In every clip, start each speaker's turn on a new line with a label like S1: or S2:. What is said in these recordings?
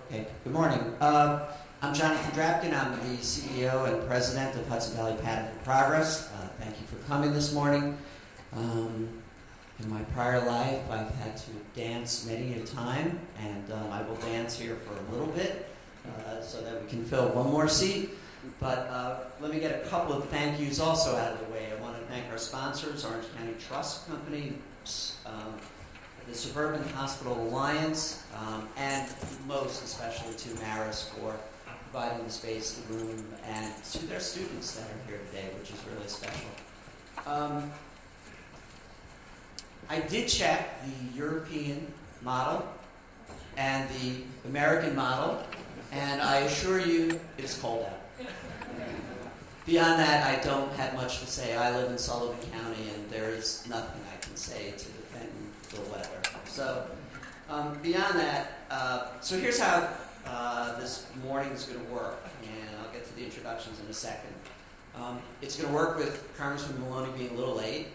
S1: Okay, good morning. I'm Jonathan Drapkin. I'm the CEO and President of Hudson Valley Pattern for Progress. Thank you for coming this morning. In my prior life, I've had to dance many a time, and I will dance here for a little bit so that we can fill one more seat. But let me get a couple of thank yous also out of the way. I want to thank our sponsors, Orange County Trust Company, the Suburban Hospital Alliance, and most especially to Maris for providing the space, the room, and to their students that are here today, which is really special. I did check the European model and the American model, and I assure you it is cold out. Beyond that, I don't have much to say. I live in Sullivan County, and there is nothing I can say to defend the weather. So beyond that, so here's how this morning is going to work, and I'll get to the introductions in a second. It's going to work with Congressman Maloney being a little late.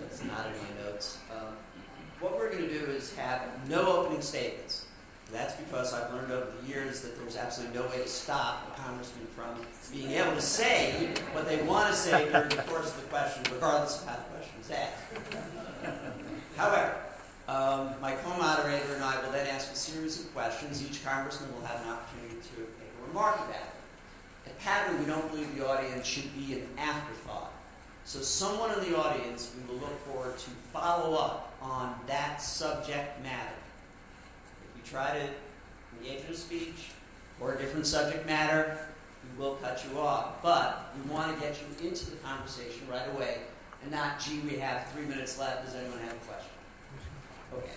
S1: That's not in my notes. What we're going to do is have no opening statements. That's because I've learned over the years that there's absolutely no way to stop a congressman from being able to say what they want to say during the course of the question, regardless of how the question is asked. However, my co-moderator and I will then ask a series of questions. Each congressman will have an opportunity to make a remark about it. At Pattern, we don't believe the audience should be an afterthought. So someone in the audience we will look forward to follow up on that subject matter. If we try to engage in a speech or a different subject matter, we will cut you off. But we want to get you into the conversation right away and not, gee, we have 3 minutes left. Does anyone have a question? Okay.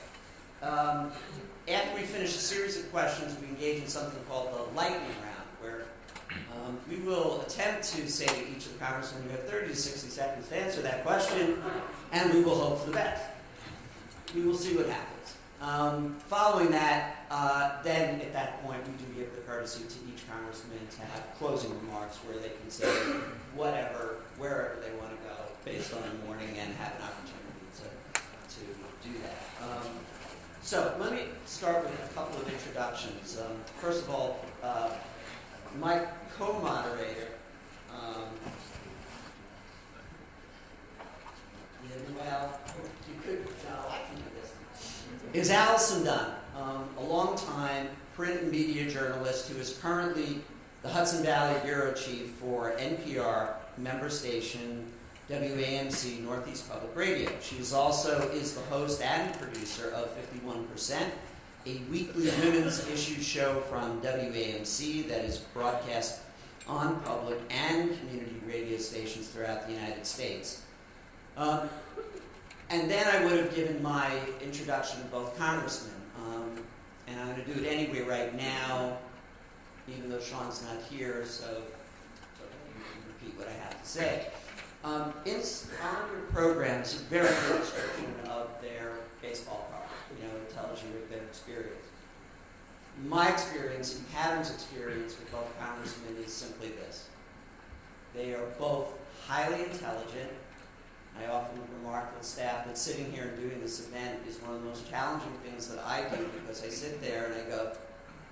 S1: After we finish a series of questions, we engage in something called the lightning round, where we will attempt to say to each of the congressmen, you have 30 to 60 seconds to answer that question, and we will hope for the best. We will see what happens. Following that, then at that point, we do give the courtesy to each congressman to have closing remarks where they can say whatever, wherever they want to go based on the morning and have an opportunity to do that. So let me start with a couple of introductions. First of all, my co-moderator, is Allison Dunn, a longtime print and media journalist who is currently the Hudson Valley Bureau Chief for NPR member station WAMC Northeast Public Radio. She also is the host and producer of 51%, a weekly women's issue show from WAMC that is broadcast on public and community radio stations throughout the United States. And then I would have given my introduction to both congressmen, and I'm going to do it anyway right now, even though Sean's not here, so you can repeat what I have to say. On your program, it's a very good description of their baseball card. It tells you their experience. My experience and Pattern's experience with both congressmen is simply this. They are both highly intelligent. I often remark with staff that sitting here and doing this event is one of the most challenging things that I do, because I sit there and I go,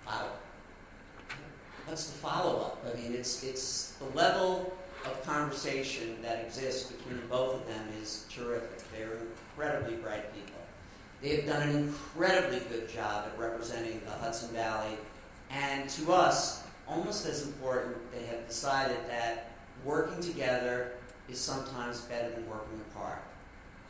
S1: wow, what's the follow-up? I mean, it's the level of conversation that exists between both of them is terrific. They're incredibly bright people. They have done an incredibly good job at representing the Hudson Valley, and to us, almost as important, they have decided that working together is sometimes better than working apart.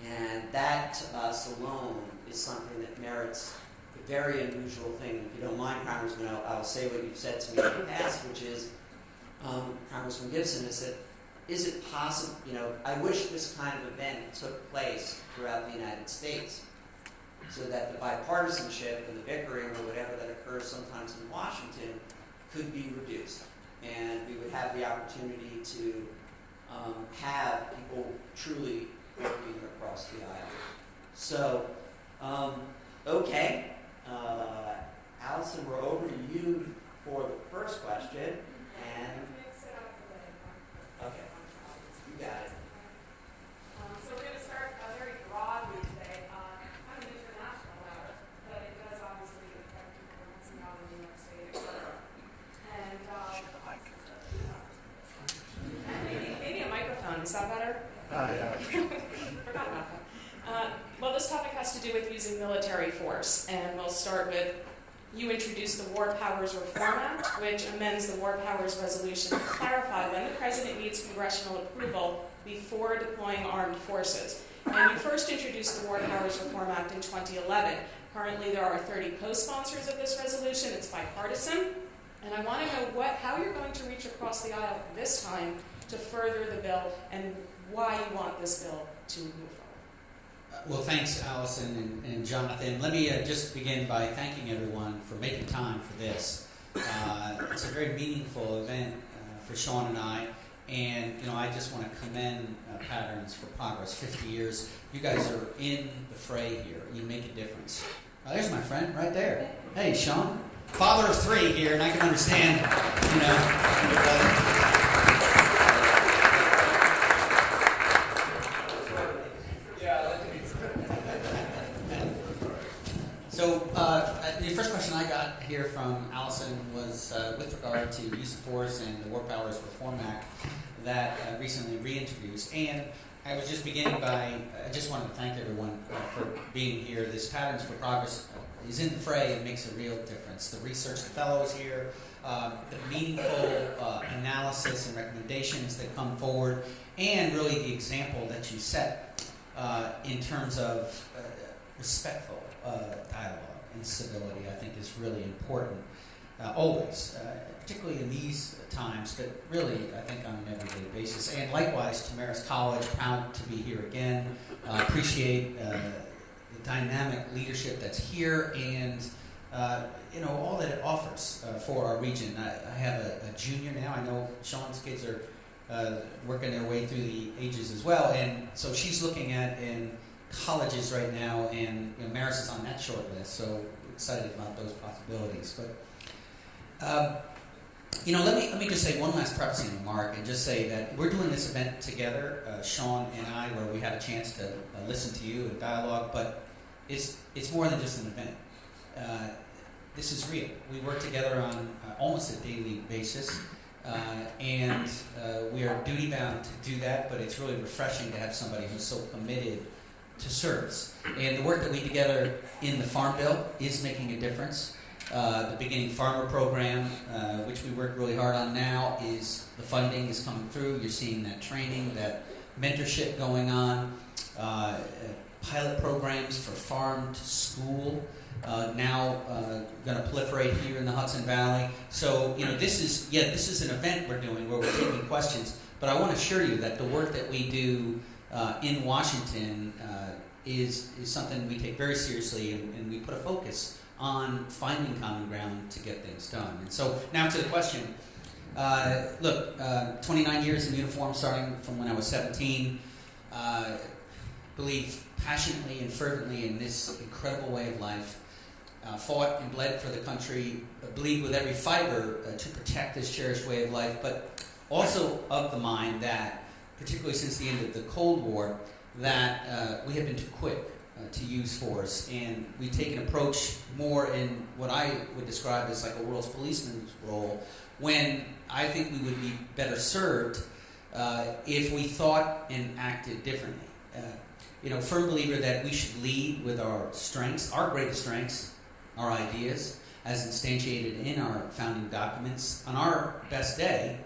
S1: And that, to us alone, is something that merits a very unusual thing. If you don't mind, Congressman, I'll say what you've said to me in the past, which is, Congressman Gibson has said, is it possible, I wish this kind of event took place throughout the United States, so that the bipartisanship and the bickering or whatever that occurs sometimes in Washington could be reduced. And we would have the opportunity to have people truly working across the aisle. So, okay. Allison, we're over to you for the first question. And okay, you got it.
S2: So we're going to start very broadly today on kind of an international matter, but it does obviously affect people in Hudson Valley, New York State. Is that better? Forgot about that. Well, this topic has to do with using military force, and we'll start with, you introduced the War Powers Reform Act, which amends the War Powers Resolution to clarify when the President needs congressional approval before deploying armed forces. And you first introduced the War Powers Reform Act in 2011. Currently, there are 30 co-sponsors of this resolution. It's bipartisan. And I want to know how you're going to reach across the aisle this time to further the bill and why you want this bill to move forward.
S3: Well, thanks, Allison and Jonathan. Let me just begin by thanking everyone for making time for this. It's a very meaningful event for Sean and I. And, I just want to commend Patterns for Progress. 50 years. You guys are in the fray here. You make a difference. There's my friend right there. Hey, Sean. Father of 3 here, and I can understand, So, the first question I got here from Allison was with regard to use of force and the War Powers Reform Act that recently reintroduced. And I was just beginning by, I just wanted to thank everyone for being here. This Patterns for Progress is in the fray and makes a real difference. The research, the fellows here, the meaningful analysis and recommendations that come forward, and really the example that you set in terms of respectful dialogue and civility, I think is really important. Always, particularly in these times, but really, I think on an everyday basis. And likewise, to Marist College, proud to be here again. Appreciate the dynamic leadership that's here, and all that it offers for our region. I have a junior now. I know Sean's kids are working their way through the ages as well, and so she's looking at in colleges right now, and Marist is on that short list. So excited about those possibilities, but. Let me just say one last prefacing remark and just say that we're doing this event together, Sean and I, where we have a chance to listen to you and dialogue, but it's more than just an event. This is real. We work together on almost a daily basis, and we are duty-bound to do that, but it's really refreshing to have somebody who's so committed to service. And the work that we do together in the Farm Bill is making a difference. The Beginning Farmer Program, which we work really hard on now, is the funding is coming through. You're seeing that training, that mentorship going on. Pilot programs for farm to school now going to proliferate here in the Hudson Valley. So this is an event we're doing where we're taking questions. But I want to assure you that the work that we do in Washington is something we take very seriously, and we put a focus on finding common ground to get things done. And so now to the question. 29 years in uniform, starting from when I was 17. Believe passionately and fervently in this incredible way of life. Fought and bled for the country. Believed with every fiber to protect this cherished way of life. But also of the mind that, particularly since the end of the Cold War, that we have been too quick to use force, and we take an approach more in what I would describe as like a world's policeman's role, when I think we would be better served if we thought and acted differently. Firm believer that we should lead with our strengths, our greatest strengths, our ideas, as instantiated in our founding documents. On our best day,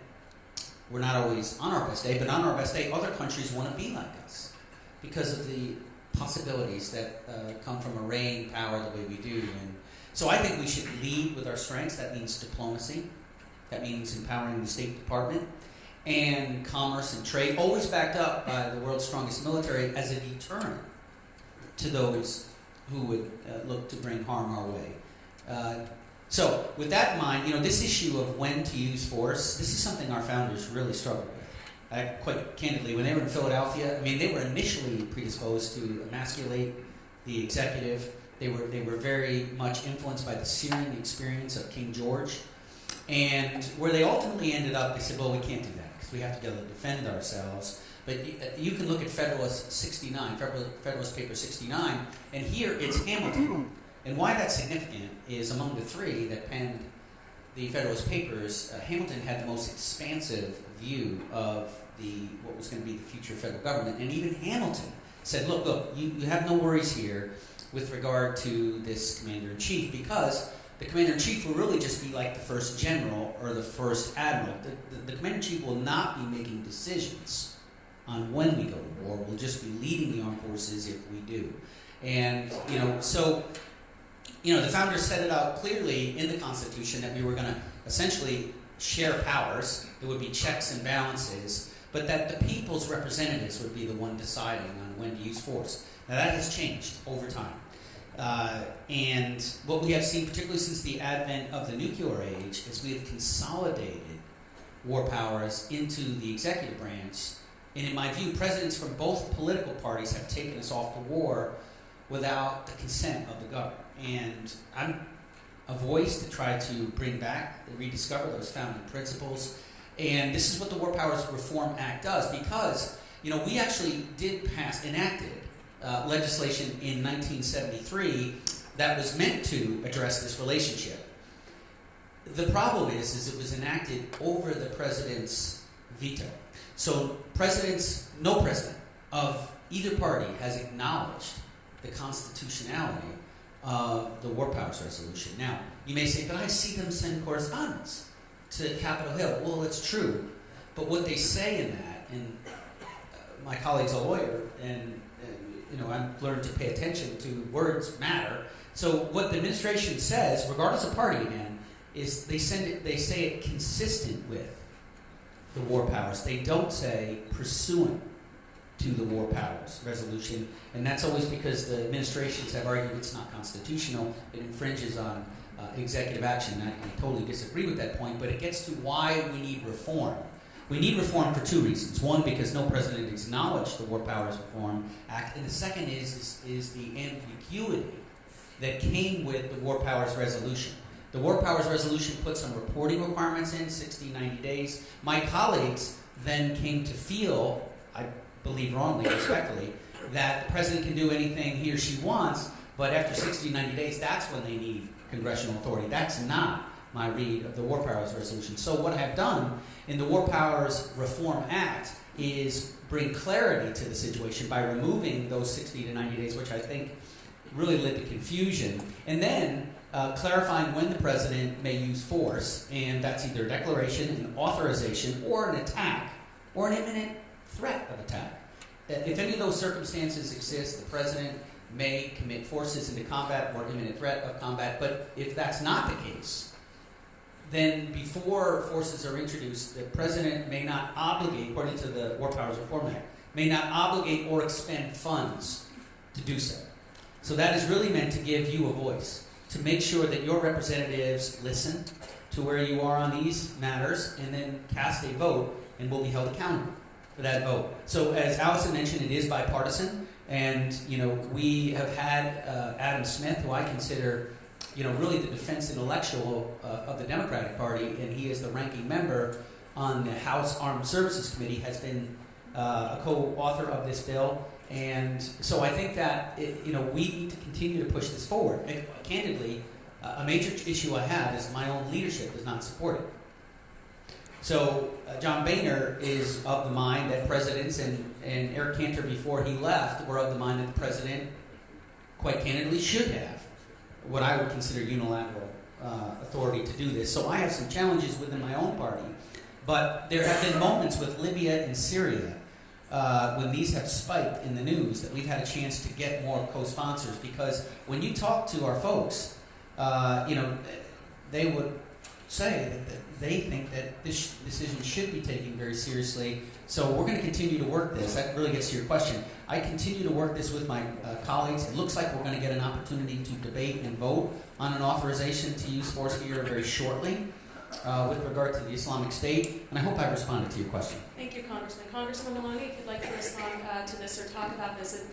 S3: we're not always on our best day, but on our best day, other countries want to be like us because of the possibilities that come from arraying power the way we do. And so I think we should lead with our strengths. That means diplomacy. That means empowering the State Department and commerce and trade, always backed up by the world's strongest military as a deterrent to those who would look to bring harm our way. So with that in mind, this issue of when to use force, this is something our founders really struggled with. Quite candidly, when they were in Philadelphia, they were initially predisposed to emasculate the executive. They were very much influenced by the Syrian experience of King George. And where they ultimately ended up, they said, well, we can't do that because we have to be able to defend ourselves. But you can look at Federalist 69, Federalist Paper 69, and here it's Hamilton. And why that's significant is among the three that penned the Federalist Papers, Hamilton had the most expansive view of what was going to be the future federal government. And even Hamilton said, look, you have no worries here with regard to this commander-in-chief, because the commander-in-chief will really just be like the first general or the first admiral. The commander-in-chief will not be making decisions on when we go to war. We'll just be leading the armed forces if we do. And, the founders set it out clearly in the Constitution that we were going to essentially share powers. There would be checks and balances, but that the people's representatives would be the one deciding on when to use force. Now that has changed over time. And what we have seen, particularly since the advent of the nuclear age, is we have consolidated war powers into the executive branch. And in my view, presidents from both political parties have taken us off to war without the consent of the government. And I'm a voice to try to bring back and rediscover those founding principles. And this is what the War Powers Reform Act does, because, we actually enacted legislation in 1973 that was meant to address this relationship. The problem is it was enacted over the president's veto. So no president of either party has acknowledged the constitutionality of the War Powers Resolution. Now, you may say, but I see them send correspondence to Capitol Hill. Well, it's true, but what they say in that, and my colleague's a lawyer, and I've learned to pay attention to words matter. So what the administration says, regardless of party again, is they say it consistent with the war powers. They don't say pursuant to the War Powers Resolution, and that's always because the administrations have argued it's not constitutional, it infringes on executive action. I totally disagree with that point, but it gets to why we need reform. We need reform for two reasons. One, because no president acknowledged the War Powers Reform Act, and the second is the ambiguity that came with the War Powers Resolution. The War Powers Resolution put some reporting requirements in, 60, 90 days. My colleagues then came to feel, I believe wrongly, respectfully, that the president can do anything he or she wants, but after 60, 90 days, that's when they need congressional authority. That's not my read of the War Powers Resolution. So what I've done in the War Powers Reform Act is bring clarity to the situation by removing those 60 to 90 days, which I think really led to confusion, and then clarifying when the president may use force, and that's either a declaration, an authorization, or an attack, or an imminent threat of attack. If any of those circumstances exist, the president may commit forces into combat or imminent threat of combat, but if that's not the case, then before forces are introduced, the president may not obligate, according to the War Powers Reform Act, may not obligate or expend funds to do so. So that is really meant to give you a voice, to make sure that your representatives listen to where you are on these matters and then cast a vote and will be held accountable for that vote. So as Allison mentioned, it is bipartisan, and we have had Adam Smith, who I consider really the defense intellectual of the Democratic Party, and he is the ranking member on the House Armed Services Committee, has been a co-author of this bill. And so I think that we need to continue to push this forward. And candidly, a major issue I have is my own leadership does not support it. So John Boehner is of the mind that presidents, and Eric Cantor before he left, were of the mind that the president, quite candidly, should have what I would consider unilateral authority to do this. So I have some challenges within my own party, but there have been moments with Libya and Syria when these have spiked in the news that we've had a chance to get more co-sponsors, because when you talk to our folks, they would say that they think that this decision should be taken very seriously. So we're going to continue to work this. That really gets to your question. I continue to work this with my colleagues. It looks like we're going to get an opportunity to debate and vote on an authorization to use force here very shortly with regard to the Islamic State. And I hope I've responded to your question.
S2: Thank you, Congressman. Congressman Maloney, if you'd like to respond to this or talk about this,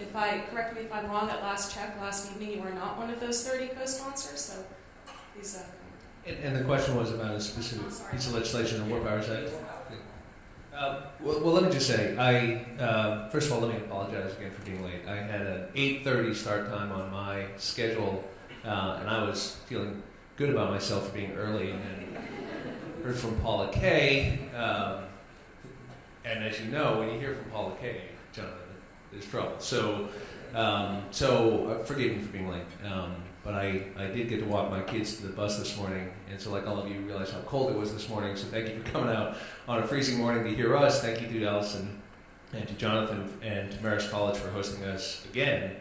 S2: correct me if I'm wrong, at last check last evening, you were not one of those 30 co-sponsors, so please.
S4: And the question was about a specific piece of legislation, the War Powers Act. Well, let me just say, first of all, let me apologize again for being late. I had an 8:30 start time on my schedule, and I was feeling good about myself for being early, and heard from Paula Kay. And as you know, when you hear from Paula Kay, Jonathan, there's trouble. So forgive me for being late. But I did get to walk my kids to the bus this morning, and so like all of you realized how cold it was this morning, so thank you for coming out on a freezing morning to hear us. Thank you to Allison and to Jonathan and to Marist College for hosting us again.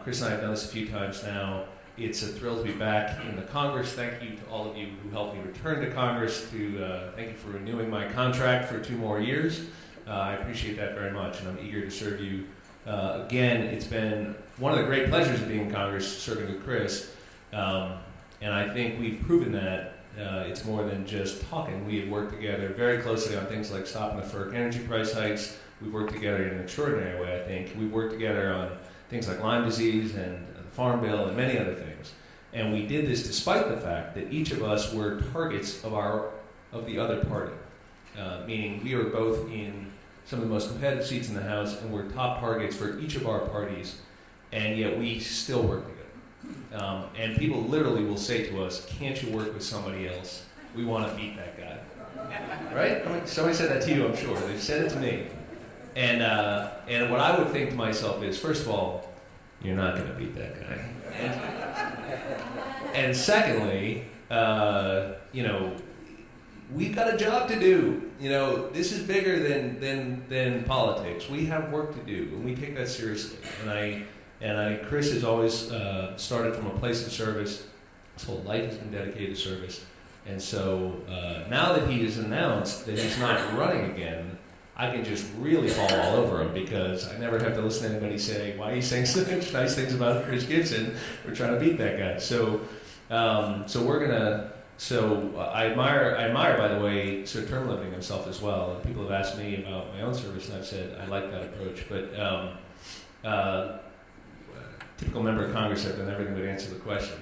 S4: Chris and I have done this a few times now. It's a thrill to be back in the Congress. Thank you to all of you who helped me return to Congress. Thank you for renewing my contract for 2 more years. I appreciate that very much, and I'm eager to serve you again. It's been one of the great pleasures of being in Congress, serving with Chris, and I think we've proven that it's more than just talking. We have worked together very closely on things like stopping the FERC energy price hikes. We've worked together in an extraordinary way, I think. We've worked together on things like Lyme disease and the Farm Bill and many other things. And we did this despite the fact that each of us were targets of the other party, meaning we were both in some of the most competitive seats in the House, and we're top targets for each of our parties, and yet we still work together. And people literally will say to us, "Can't you work with somebody else? We want to beat that guy." Right? I mean, somebody said that to you, I'm sure. They've said it to me. And what I would think to myself is, first of all, you're not going to beat that guy. And secondly, we've got a job to do. This is bigger than politics. We have work to do, and we take that seriously. Chris has always started from a place of service. His whole life has been dedicated to service. And so now that he has announced that he's not running again, I can just really fall all over him, because I never have to listen to anybody say, "Why are you saying such nice things about Chris Gibson? We're trying to beat that guy." So we're gonna. So I admire, by the way, sort of term limiting himself as well. And people have asked me about my own service, and I've said I like that approach. But typical member of Congress, I've done everything but answer the question.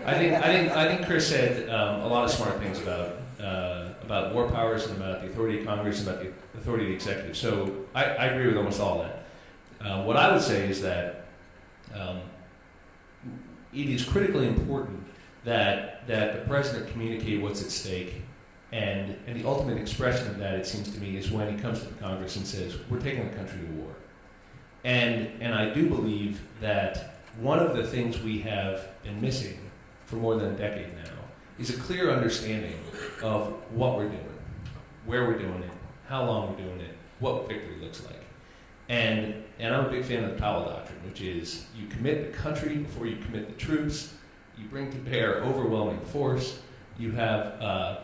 S4: I think Chris said a lot of smart things about war powers and about the authority of Congress and about the authority of the executive. So I agree with almost all that. What I would say is that it is critically important that the president communicate what's at stake, and the ultimate expression of that, it seems to me, is when he comes to the Congress and says, "We're taking the country to war." And I do believe that one of the things we have been missing for more than a decade now is a clear understanding of what we're doing, where we're doing it, how long we're doing it, what victory looks like. And I'm a big fan of the Powell Doctrine, which is you commit the country before you commit the troops. You bring to bear overwhelming force. You have a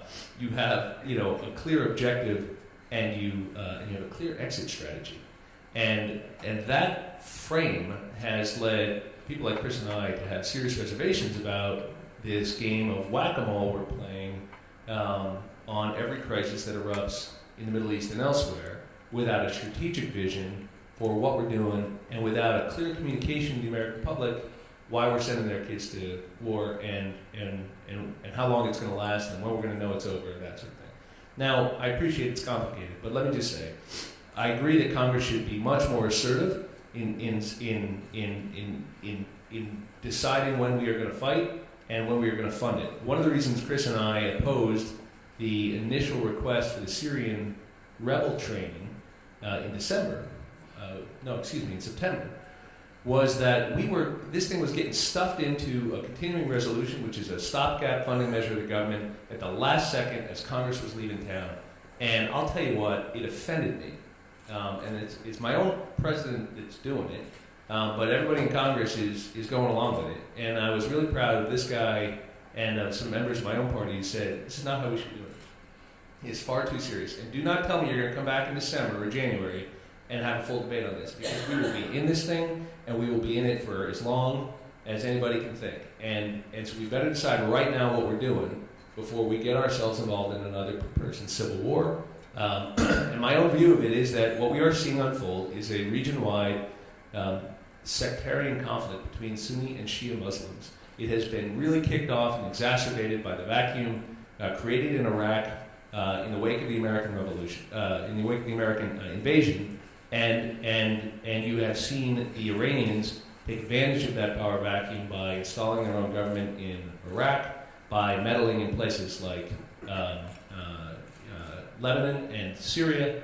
S4: clear objective, and you have a clear exit strategy. And that frame has led people like Chris and I to have serious reservations about this game of whack-a-mole we're playing on every crisis that erupts in the Middle East and elsewhere, without a strategic vision for what we're doing, and without a clear communication to the American public why we're sending their kids to war, and how long it's going to last, and when we're going to know it's over, and that sort of thing. Now, I appreciate it's complicated, but let me just say, I agree that Congress should be much more assertive in deciding when we are going to fight and when we are going to fund it. One of the reasons Chris and I opposed the initial request for the Syrian rebel training in September, was that this thing was getting stuffed into a continuing resolution, which is a stopgap funding measure of the government, at the last second as Congress was leaving town. And I'll tell you what, it offended me. And it's my own president that's doing it, but everybody in Congress is going along with it. And I was really proud of this guy and some members of my own party who said, "This is not how we should do it. It's far too serious. And do not tell me you're going to come back in December or January and have a full debate on this, because we will be in this thing, and we will be in it for as long as anybody can think. And so we better decide right now what we're doing before we get ourselves involved in another person's civil war." And my own view of it is that what we are seeing unfold is a region-wide sectarian conflict between Sunni and Shia Muslims. It has been really kicked off and exacerbated by the vacuum created in Iraq in the wake of the American Revolution, in the wake of the American invasion, and you have seen the Iranians take advantage of that power vacuum by installing their own government in Iraq, by meddling in places like Lebanon and Syria,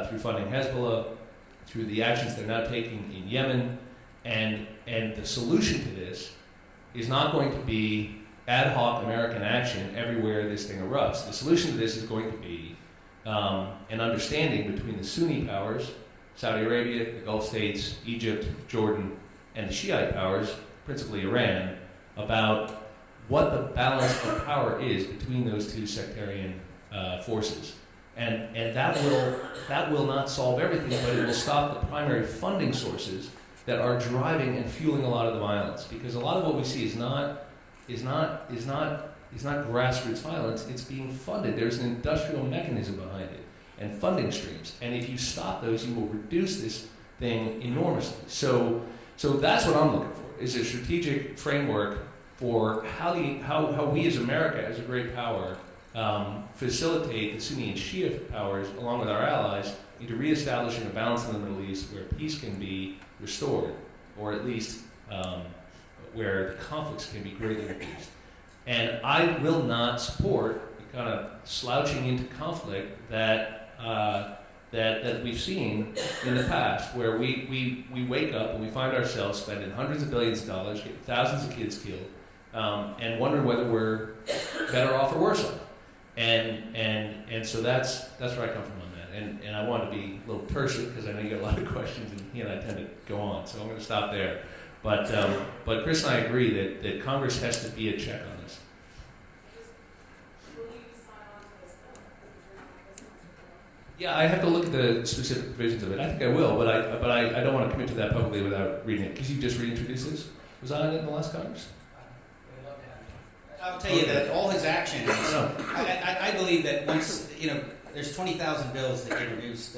S4: through funding Hezbollah, through the actions they're now taking in Yemen, and the solution to this is not going to be ad hoc American action everywhere this thing erupts. The solution to this is going to be an understanding between the Sunni powers, Saudi Arabia, the Gulf states, Egypt, Jordan, and the Shiite powers, principally Iran, about what the balance of power is between those two sectarian forces. And that will not solve everything, but it will stop the primary funding sources that are driving and fueling a lot of the violence. Because a lot of what we see is not grassroots violence. It's being funded. There's an industrial mechanism behind it and funding streams. And if you stop those, you will reduce this thing enormously. So that's what I'm looking for: is a strategic framework for how we as America, as a great power, facilitate the Sunni and Shia powers, along with our allies, into reestablishing a balance in the Middle East where peace can be restored, or at least where the conflicts can be greatly reduced. And I will not support the kind of slouching into conflict that we've seen in the past, where we wake up and we find ourselves spending hundreds of billions of dollars, getting thousands of kids killed, and wondering whether we're better off or worse off. And so that's where I come from on that. And I want to be a little terse because I know you got a lot of questions, and he and I tend to go on, so I'm going to stop there. But Chris and I agree that Congress has to be a check on this.
S2: Will you sign on to this bill?
S4: Yeah, I have to look at the specific provisions of it. I think I will, but I don't want to commit to that publicly without reading it. Because you just reintroduced this? Was I on it in the last Congress?
S3: I'll tell you that all his actions,
S4: No.
S3: I believe that once, there's 20,000 bills that get introduced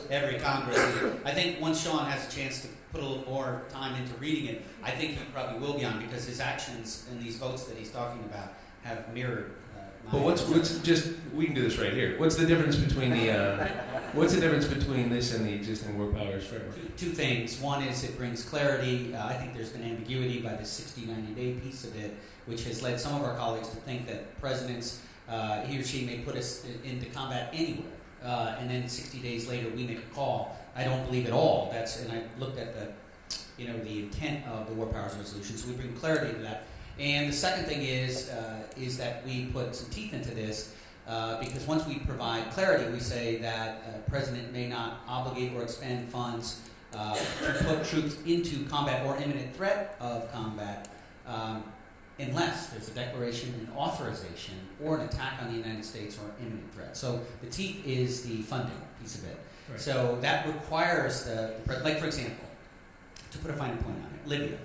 S3: every Congress. I think once Sean has a chance to put a little more time into reading it, I think he probably will be on, because his actions and these votes that he's talking about have mirrored
S4: But what's just, we can do this right here. What's the difference between this and the existing War Powers framework?
S3: Two things. One is it brings clarity. I think there's been ambiguity by the 60, 90-day piece of it, which has led some of our colleagues to think that presidents, he or she may put us into combat anywhere, and then 60 days later we make a call. I don't believe at all. And I looked at the intent of the War Powers Resolution, so we bring clarity to that. And the second thing is that we put some teeth into this, because once we provide clarity, we say that a president may not obligate or expend funds to put troops into combat or imminent threat of combat unless there's a declaration, an authorization, or an attack on the United States or imminent threat. So the teeth is the funding piece of it.
S4: Right.
S3: So that requires like for example, to put a finer point on it, Libya.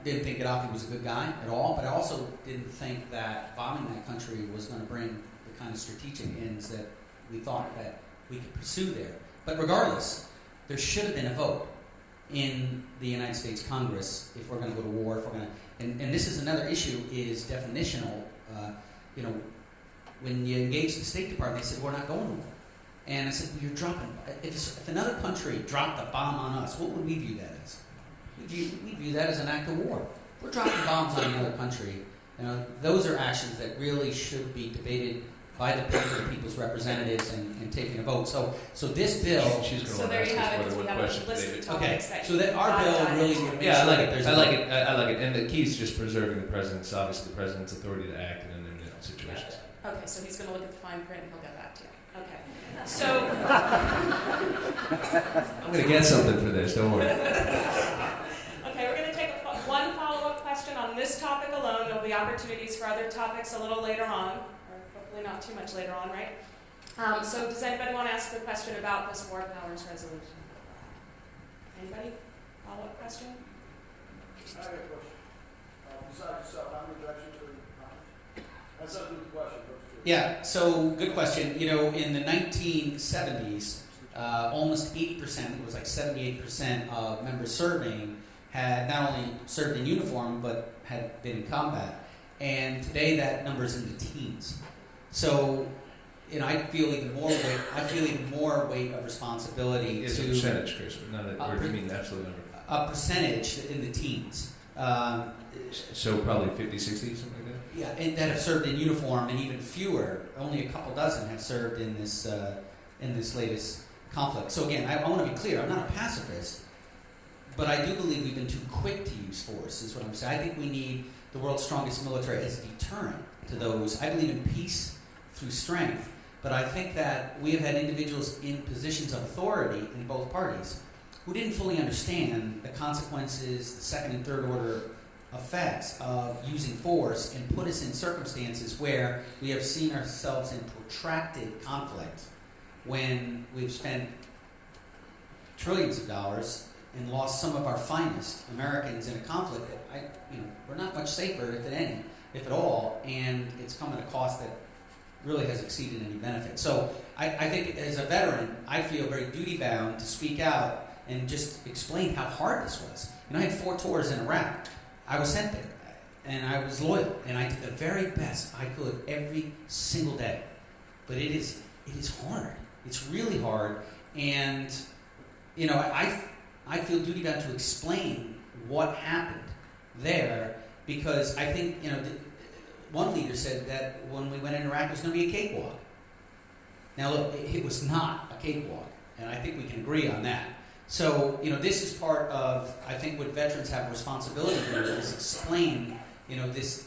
S3: Didn't think Gaddafi was a good guy at all, but I also didn't think that bombing that country was going to bring the kind of strategic ends that we thought that we could pursue there. But regardless, there should have been a vote in the United States Congress if we're going to go to war. If we're going to, and this is another issue, is definitional. When you engage the State Department, they said we're not going to war, and I said, well, you're dropping. If another country dropped a bomb on us, what would we view that as? We view that as an act of war. We're dropping bombs on another country. Those are actions that really should be debated by the people's representatives and taking a vote. So this bill.
S4: She's going
S2: So
S4: to
S2: there
S4: ask
S2: you have
S4: us
S2: it.
S4: more
S2: We
S4: than
S2: have
S4: one
S2: a
S4: question,
S2: list
S4: David.
S2: of topics that
S3: So that our bill really would make
S4: Yeah, I
S3: sure
S4: like
S3: that
S4: it.
S3: there's
S4: I like it. And the key is just preserving the president's authority to act in individual situations.
S2: Okay, so he's going to look at the fine print and he'll get back to you. Okay. So,
S4: I'm going to get something for this, don't worry.
S2: okay, we're going to take one follow-up question on this topic alone. There'll be opportunities for other topics a little later on, or hopefully not too much later on, right? So does anybody want to ask a question about this War Powers Resolution? Anybody? Follow-up question?
S5: I have a question. Besides yourself, how many directions are you Congress? That's not a good question.
S3: Yeah, so good question. In the 1970s, almost 80%, it was like 78% of members serving had not only served in uniform, but had been in combat. And today that number is in the teens. So, I feel even more weight of responsibility
S4: It's
S3: to
S4: a percentage, Chris, not a, or do you mean absolute number?
S3: a percentage in the teens. Um,
S4: So probably 50, 60, something like that?
S3: yeah, and that have served in uniform, and even fewer, only a couple dozen have served in this latest conflict. So again, I want to be clear, I'm not a pacifist, but I do believe we've been too quick to use force, is what I'm saying. I think we need the world's strongest military as a deterrent to those. I believe in peace through strength, but I think that we have had individuals in positions of authority in both parties who didn't fully understand the consequences, the second and third order effects of using force, and put us in circumstances where we have seen ourselves in protracted conflict when we've spent trillions of dollars and lost some of our finest Americans in a conflict that we're not much safer, if at all, and it's come at a cost that really has exceeded any benefit. So I think as a veteran, I feel very duty-bound to speak out and just explain how hard this was. I had 4 tours in Iraq. I was sent there, and I was loyal, and I did the very best I could every single day. But it is hard. It's really hard, and I feel duty-bound to explain what happened there, because I think one leader said that when we went in Iraq, it was going to be a cakewalk. Now look, it was not a cakewalk, and I think we can agree on that. So, this is part of, I think, what veterans have a responsibility to do, is explain, this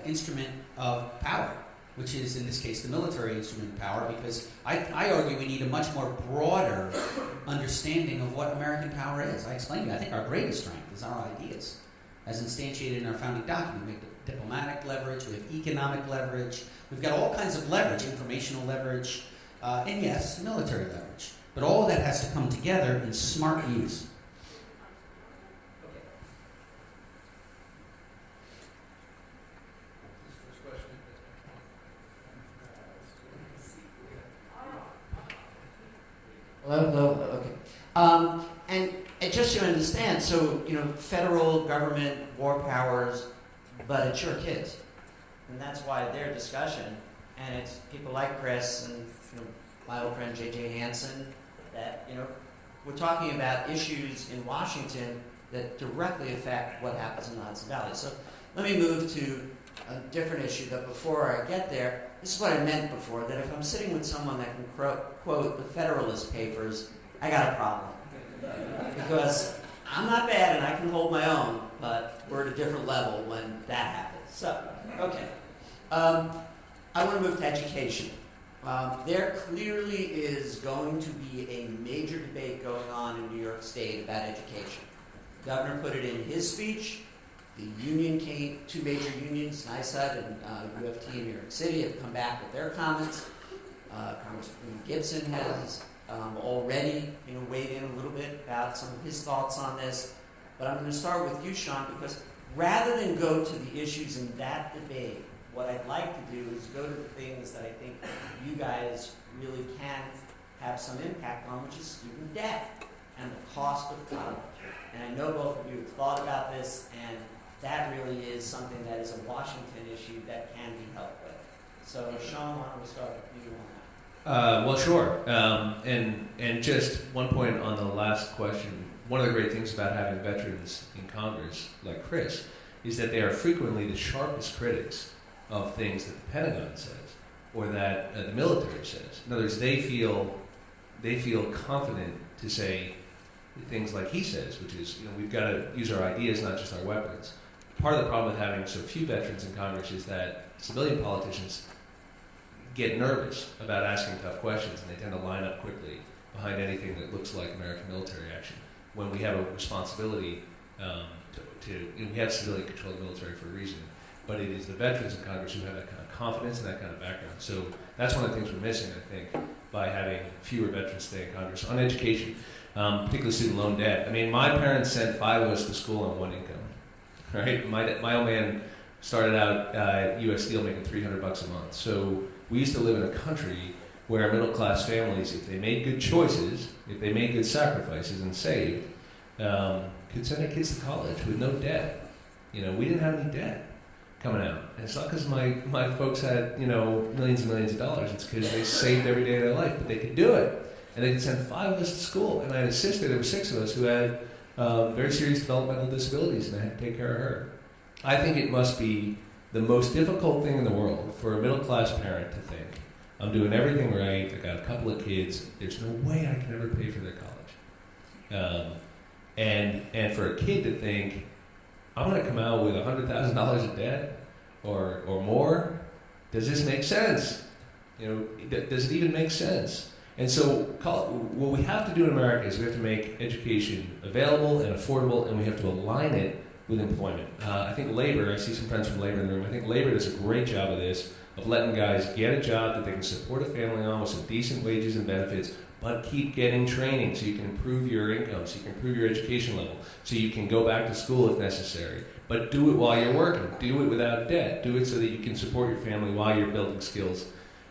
S3: instrument of power, which is, in this case, the military instrument of power, because I argue we need a much more broader understanding of what American power is. I explained to you, I think our greatest strength is our ideas, as instantiated in our founding document. We have diplomatic leverage, we have economic leverage, we've got all kinds of leverage, informational leverage, and yes, military leverage. But all of that has to come together in smart use.
S1: Hello, okay. And just so you understand, so, federal government, war powers, but it's your kids. And that's why their discussion, and it's people like Chris and my old friend J.J. Hansen, that, we're talking about issues in Washington that directly affect what happens in the Hudson Valley. So let me move to a different issue, but before I get there, this is what I meant before, that if I'm sitting with someone that can quote the Federalist Papers, I got a problem. Because I'm not bad and I can hold my own, but we're at a different level when that happens. So, okay. I want to move to education. There clearly is going to be a major debate going on in New York State about education. The governor put it in his speech. The union came, 2 major unions, NYSUD and UFT in New York City, have come back with their comments. Congressman Gibson has already weighed in a little bit about some of his thoughts on this. But I'm going to start with you, Sean, because rather than go to the issues in that debate, what I'd like to do is go to the things that I think you guys really can have some impact on, which is student debt and the cost of college. And I know both of you have thought about this, and that really is something that is a Washington issue that can be helped with. So, Sean, why don't we start with you on that?
S4: Well, sure. And just one point on the last question. One of the great things about having veterans in Congress, like Chris, is that they are frequently the sharpest critics of things that the Pentagon says or that the military says. In other words, they feel confident to say things like he says, which is, we've got to use our ideas, not just our weapons. Part of the problem with having so few veterans in Congress is that civilian politicians get nervous about asking tough questions, and they tend to line up quickly behind anything that looks like American military action, when we have a responsibility we have civilian control of the military for a reason, but it is the veterans in Congress who have that kind of confidence and that kind of background. So that's one of the things we're missing, I think, by having fewer veterans stay in Congress. On education, particularly student loan debt. I mean, my parents sent 5 of us to school on 1 income, right? My old man started out at U.S. Steel making $300 a month. So we used to live in a country where middle-class families, if they made good choices, if they made good sacrifices and saved, could send their kids to college with no debt. We didn't have any debt coming out. And it's not because my folks had, millions and millions of dollars. It's because they saved every day of their life, but they could do it. And they could send 5 of us to school. And I had a sister, there were 6 of us, who had very serious developmental disabilities, and I had to take care of her. I think it must be the most difficult thing in the world for a middle-class parent to think, I'm doing everything right, I got a couple of kids, there's no way I can ever pay for their college. And for a kid to think, I'm going to come out with $100,000 in debt or more, does this make sense? Does it even make sense? And so what we have to do in America is we have to make education available and affordable, and we have to align it with employment. I think labor, I see some friends from labor in the room, I think labor does a great job of this, of letting guys get a job that they can support a family on with some decent wages and benefits, but keep getting training so you can improve your income, so you can improve your education level, so you can go back to school if necessary. But do it while you're working. Do it without debt. Do it so that you can support your family while you're building skills.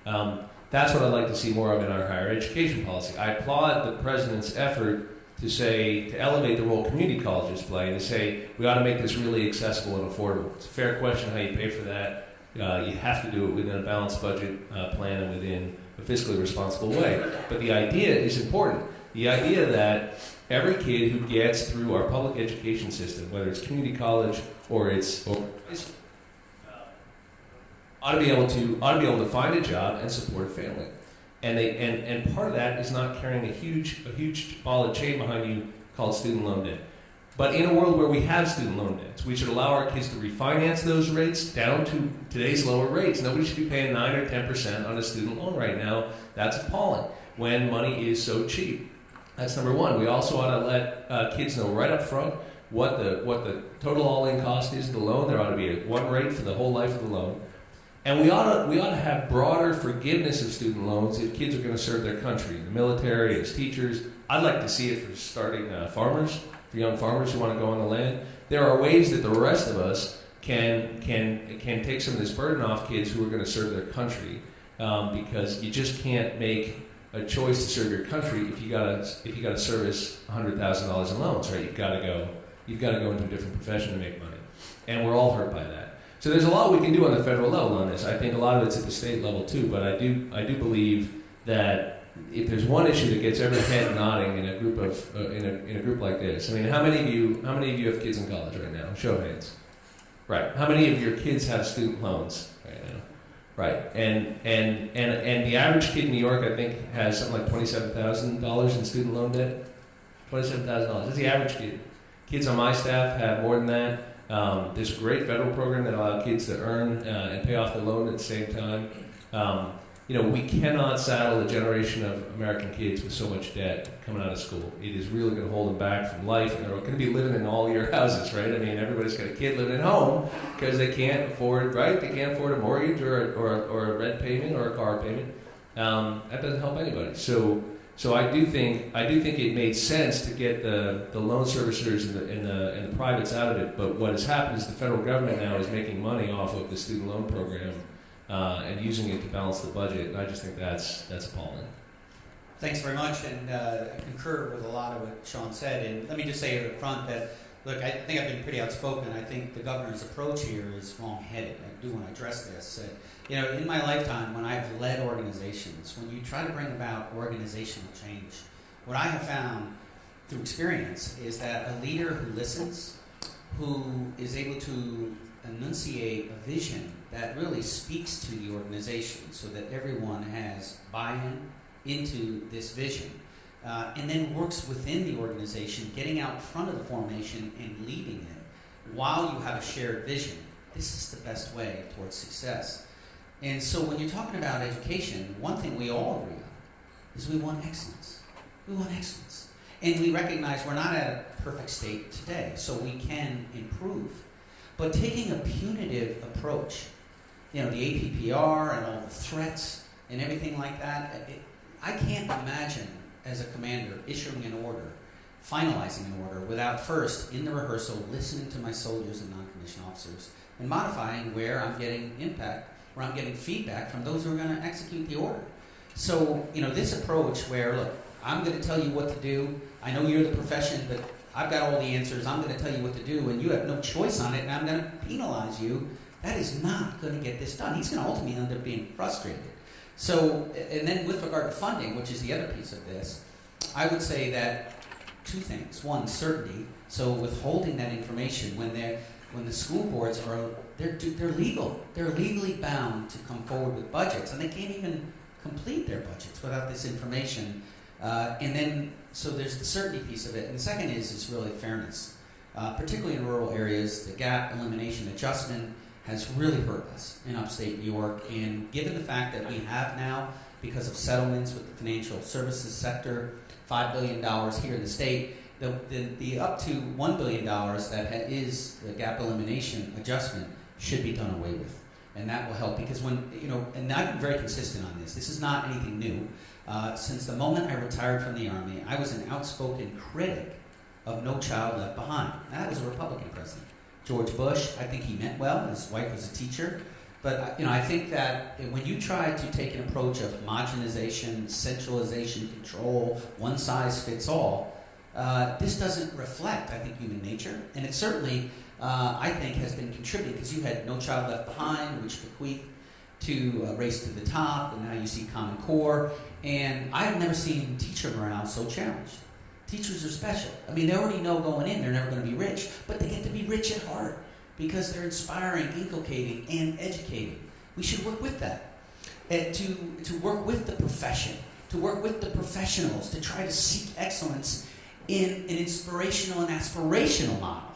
S4: That's what I'd like to see more of in our higher education policy. I applaud the president's effort to elevate the role community colleges play, and to say we ought to make this really accessible and affordable. It's a fair question how you pay for that. You have to do it within a balanced budget plan and within a fiscally responsible way. But the idea is important. The idea that every kid who gets through our public education system, whether it's community college or ought to be able to find a job and support a family. And part of that is not carrying a huge ball of chain behind you called student loan debt. But in a world where we have student loan debts, we should allow our kids to refinance those rates down to today's lower rates. Nobody should be paying 9 or 10% on a student loan right now. That's appalling when money is so cheap. That's number one. We also ought to let kids know right up front what the total all-in cost is of the loan. There ought to be one rate for the whole life of the loan. And we ought to have broader forgiveness of student loans if kids are going to serve their country, the military, as teachers. I'd like to see it for starting farmers, for young farmers who want to go on the land. There are ways that the rest of us can take some of this burden off kids who are going to serve their country, because you just can't make a choice to serve your country if you got to service $100,000 in loans, right? You've got to go into a different profession to make money, and we're all hurt by that. So there's a lot we can do on the federal level on this. I think a lot of it's at the state level too, but I do believe that if there's one issue that gets every head nodding in a group in a group like this, I mean, how many of you have kids in college right now? Show of hands. Right. How many of your kids have student loans right now? Right. And the average kid in New York, I think, has something like $27,000 in student loan debt. $27,000. That's the average kid. Kids on my staff have more than that. There's a great federal program that allows kids to earn and pay off their loan at the same time. We cannot saddle a generation of American kids with so much debt coming out of school. It is really going to hold them back from life, and they're going to be living in all your houses, right? I mean, everybody's got a kid living at home because they can't afford, right? They can't afford a mortgage or a rent payment or a car payment. That doesn't help anybody. So I do think it made sense to get the loan servicers and the privates out of it. But what has happened is the federal government now is making money off of the student loan program and using it to balance the budget. And I just think that's appalling.
S3: Thanks very much, and I concur with a lot of what Sean said. And let me just say up front that, look, I think I've been pretty outspoken. I think the governor's approach here is wrong-headed. I do want to address this. In my lifetime, when I've led organizations, when you try to bring about organizational change, what I have found through experience is that a leader who listens, who is able to enunciate a vision that really speaks to the organization so that everyone has buy-in into this vision, and then works within the organization, getting out in front of the formation and leading it while you have a shared vision. This is the best way towards success. And so when you're talking about education, one thing we all agree on is we want excellence. We want excellence. And we recognize we're not at a perfect state today, so we can improve. But taking a punitive approach, the APPR and all the threats and everything like that, I can't imagine as a commander issuing an order, finalizing an order, without first, in the rehearsal, listening to my soldiers and non-commissioned officers and modifying where I'm getting impact, where I'm getting feedback from those who are going to execute the order. So, this approach where, look, I'm going to tell you what to do. I know you're the profession, but I've got all the answers. I'm going to tell you what to do, and you have no choice on it, and I'm going to penalize you. That is not going to get this done. He's going to ultimately end up being frustrated. So, and then with regard to funding, which is the other piece of this, I would say that two things. One, certainty. So withholding that information when the school boards they're legal. They're legally bound to come forward with budgets, and they can't even complete their budgets without this information. And then, so there's the certainty piece of it. And the second is really fairness. Particularly in rural areas, the gap elimination adjustment has really hurt us in upstate New York. And given the fact that we have now, because of settlements with the financial services sector, $5 billion here in the state, the up to $1 billion that is the gap elimination adjustment should be done away with. And that will help, because when, and I've been very consistent on this. This is not anything new. Since the moment I retired from the Army, I was an outspoken critic of No Child Left Behind. Now, that was a Republican president. George Bush, I think he meant well. His wife was a teacher. But I think that when you try to take an approach of homogenization, centralization, control, one size fits all, this doesn't reflect, I think, human nature. And it certainly, I think, has been contributing, because you had No Child Left Behind, which bequeathed to Race to the Top, and now you see Common Core. And I have never seen teacher morale so challenged. Teachers are special. I mean, they already know going in they're never going to be rich, but they get to be rich at heart because they're inspiring, inculcating, and educating. We should work with that. And to work with the profession, to work with the professionals, to try to seek excellence in an inspirational and aspirational model,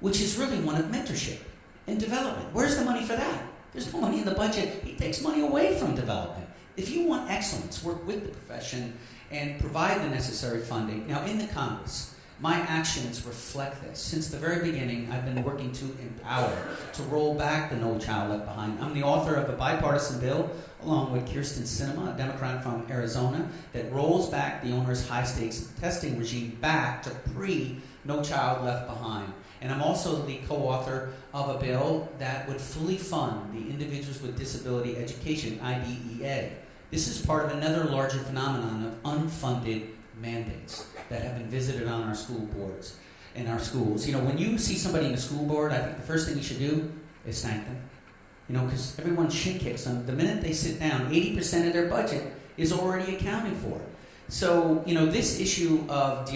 S3: which is really one of mentorship and development. Where's the money for that? There's no money in the budget. He takes money away from development. If you want excellence, work with the profession and provide the necessary funding. Now, in the Congress, my actions reflect this. Since the very beginning, I've been working to empower, to roll back the No Child Left Behind. I'm the author of a bipartisan bill, along with Kirsten Sinema, a Democrat from Arizona, that rolls back the onerous high-stakes testing regime back to pre-No Child Left Behind. And I'm also the co-author of a bill that would fully fund the Individuals with Disability Education, IDEA. This is part of another larger phenomenon of unfunded mandates that have been visited on our school boards and our schools. When you see somebody in the school board, I think the first thing you should do is thank them. Because everyone shin kicks them. The minute they sit down, 80% of their budget is already accounted for. So, this issue of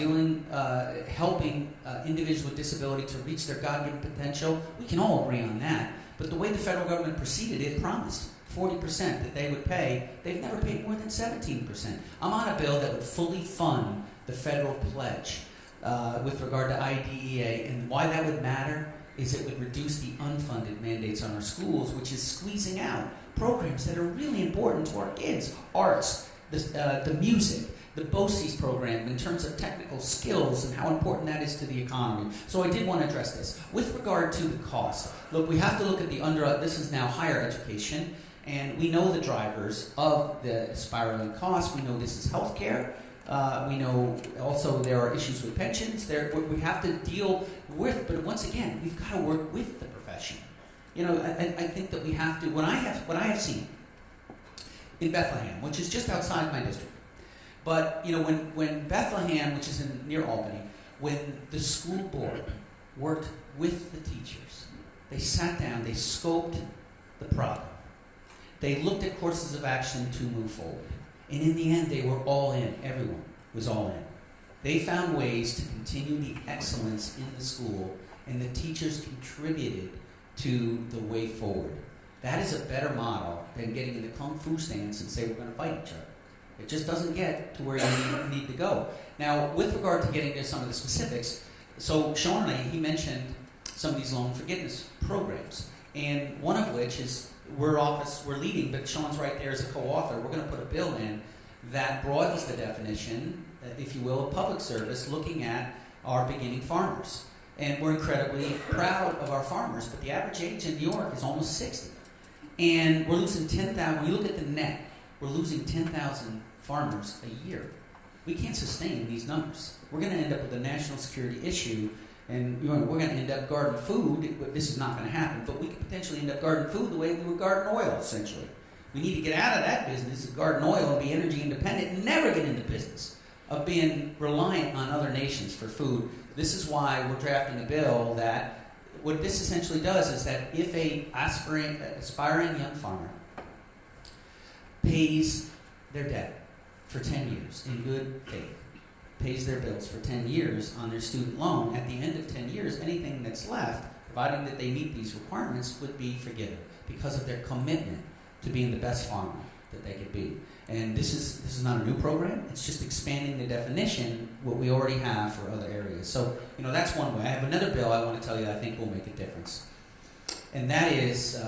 S3: helping individuals with disability to reach their God-given potential, we can all agree on that. But the way the federal government proceeded, it promised 40% that they would pay. They've never paid more than 17%. I'm on a bill that would fully fund the federal pledge with regard to IDEA. And why that would matter is it would reduce the unfunded mandates on our schools, which is squeezing out programs that are really important to our kids. Arts, the music, the BOCES program in terms of technical skills and how important that is to the economy. So I did want to address this. With regard to the cost, look, we have to look at this is now higher education, and we know the drivers of the spiraling costs. We know this is healthcare. We know also there are issues with pensions. We have to deal with, but once again, we've got to work with the profession. I think that we have to, what I have seen in Bethlehem, which is just outside my district, but when Bethlehem, which is near Albany, when the school board worked with the teachers, they sat down, they scoped the problem. They looked at courses of action to move forward. And in the end, they were all in. Everyone was all in. They found ways to continue the excellence in the school, and the teachers contributed to the way forward. That is a better model than getting in the kung fu stance and say we're going to fight each other. It just doesn't get to where you need to go. Now, with regard to getting to some of the specifics, so Sean and I, he mentioned some of these loan forgiveness programs, and one of which is we're leading, but Sean's right there as a co-author. We're going to put a bill in that broadens the definition, if you will, of public service, looking at our beginning farmers. And we're incredibly proud of our farmers, but the average age in New York is almost 60. And we're losing 10,000, when you look at the net, we're losing 10,000 farmers a year. We can't sustain these numbers. We're going to end up with a national security issue, and we're going to end up guarding food. This is not going to happen, but we could potentially end up guarding food the way we were guarding oil, essentially. We need to get out of that business of guarding oil and be energy independent and never get into the business of being reliant on other nations for food. This is why we're drafting a bill that what this essentially does is that if an aspiring young farmer pays their debt for 10 years in good faith, pays their bills for 10 years on their student loan. At the end of 10 years, anything that's left, providing that they meet these requirements, would be forgiven because of their commitment to being the best farmer that they could be. And this is not a new program. It's just expanding the definition, what we already have for other areas. So, that's one way. I have another bill I want to tell you I think will make a difference. And that is,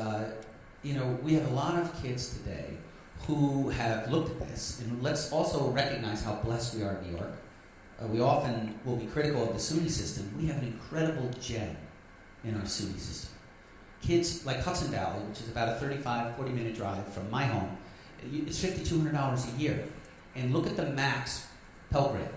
S3: we have a lot of kids today who have looked at this. And let's also recognize how blessed we are in New York. We often will be critical of the SUNY system. We have an incredible gem in our SUNY system. Kids like Hudson Valley, which is about a 35, 40-minute drive from my home, it's $5,200 a year. And look at the Max Pell Grant.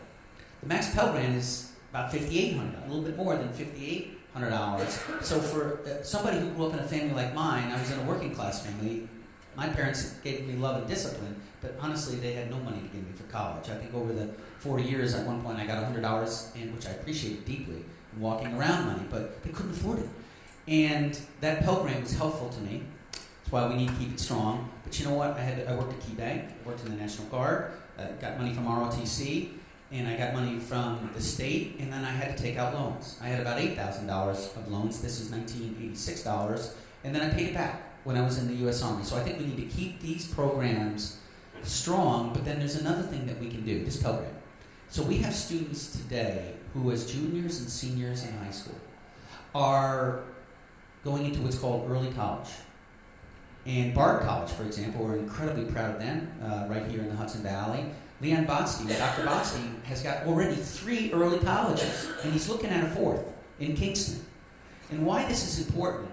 S3: The Max Pell Grant is about $5,800, a little bit more than $5,800. So for somebody who grew up in a family like mine, I was in a working class family. My parents gave me love and discipline, but honestly, they had no money to give me for college. I think over the 4 years, at one point, I got $100, and which I appreciated deeply, in walking around money, but they couldn't afford it. And that Pell Grant was helpful to me. That's why we need to keep it strong. But you know what? I worked at Key Bank, worked in the National Guard, got money from ROTC, and I got money from the state, and then I had to take out loans. I had about $8,000 of loans. This is $1,986, and then I paid it back when I was in the U.S. Army. So I think we need to keep these programs strong, but then there's another thing that we can do, this Pell Grant. So we have students today who, as juniors and seniors in high school, are going into what's called early college. And Bard College, for example, we're incredibly proud of them right here in the Hudson Valley. Leon Botstein, Dr. Botstein, has got already 3 early colleges, and he's looking at a 4th in Kingston. And why this is important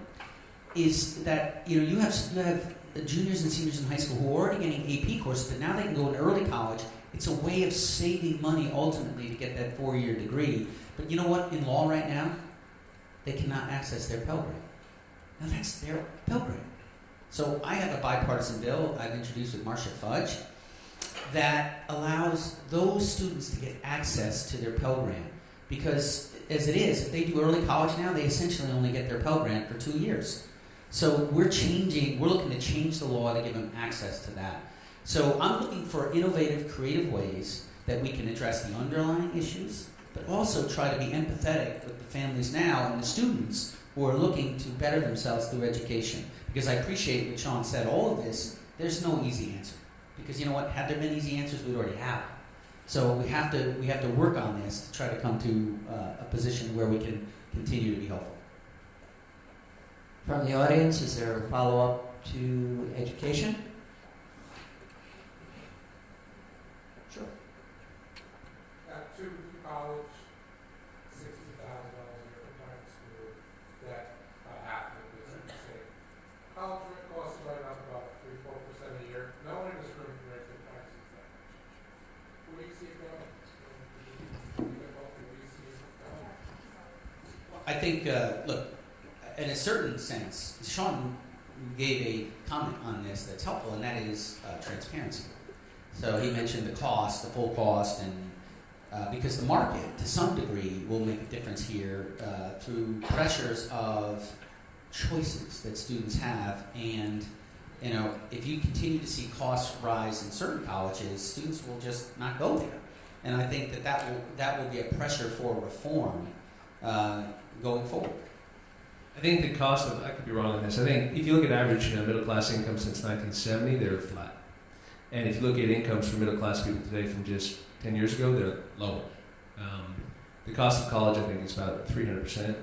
S3: is that you have juniors and seniors in high school who are already getting AP courses, but now they can go into early college. It's a way of saving money ultimately to get that 4-year degree. But you know what? In law right now, they cannot access their Pell Grant. Now that's their Pell Grant. So I have a bipartisan bill I've introduced with Marcia Fudge that allows those students to get access to their Pell Grant. Because as it is, if they do early college now, they essentially only get their Pell Grant for 2 years. So we're looking to change the law to give them access to that. So I'm looking for innovative, creative ways that we can address the underlying issues, but also try to be empathetic with the families now and the students who are looking to better themselves through education. Because I appreciate what Sean said, all of this, there's no easy answer. Because you know what, had there been easy answers, we'd already have them. So we have to work on this to try to come to a position where we can continue to be helpful.
S1: From the audience, is there a follow-up to education? Sure.
S6: Got 2 college, $60,000 a year for private school, that half of it is in the state. College rent costs right up about 3-4% a year. No one in this room can raise their taxes that much. Where do you see it going?
S3: I think, look, in a certain sense, Sean gave a comment on this that's helpful, and that is transparency. So he mentioned the cost, the full cost, and because the market, to some degree, will make a difference here through pressures of choices that students have. And, if you continue to see costs rise in certain colleges, students will just not go there. And I think that will be a pressure for reform going forward.
S4: I think the cost of, I could be wrong on this, I think if you look at average middle class income since 1970, they're flat. And if you look at incomes for middle class people today from just 10 years ago, they're lower. The cost of college, I think, is about 300%,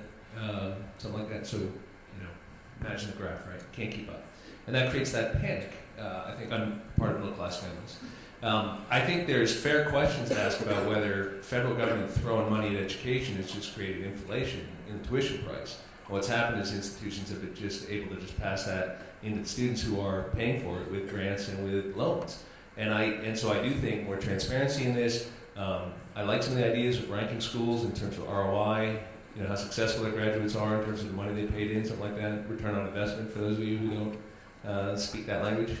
S4: something like that. So, imagine the graph, right? Can't keep up. And that creates that panic, I think, on part of middle class families. I think there's fair questions to ask about whether federal government throwing money at education has just created inflation in the tuition price. What's happened is institutions have been just able to just pass that into the students who are paying for it with grants and with loans. And so I do think more transparency in this. I like some of the ideas of ranking schools in terms of ROI, how successful their graduates are in terms of the money they paid in, something like that. Return on investment for those of you who don't speak that language.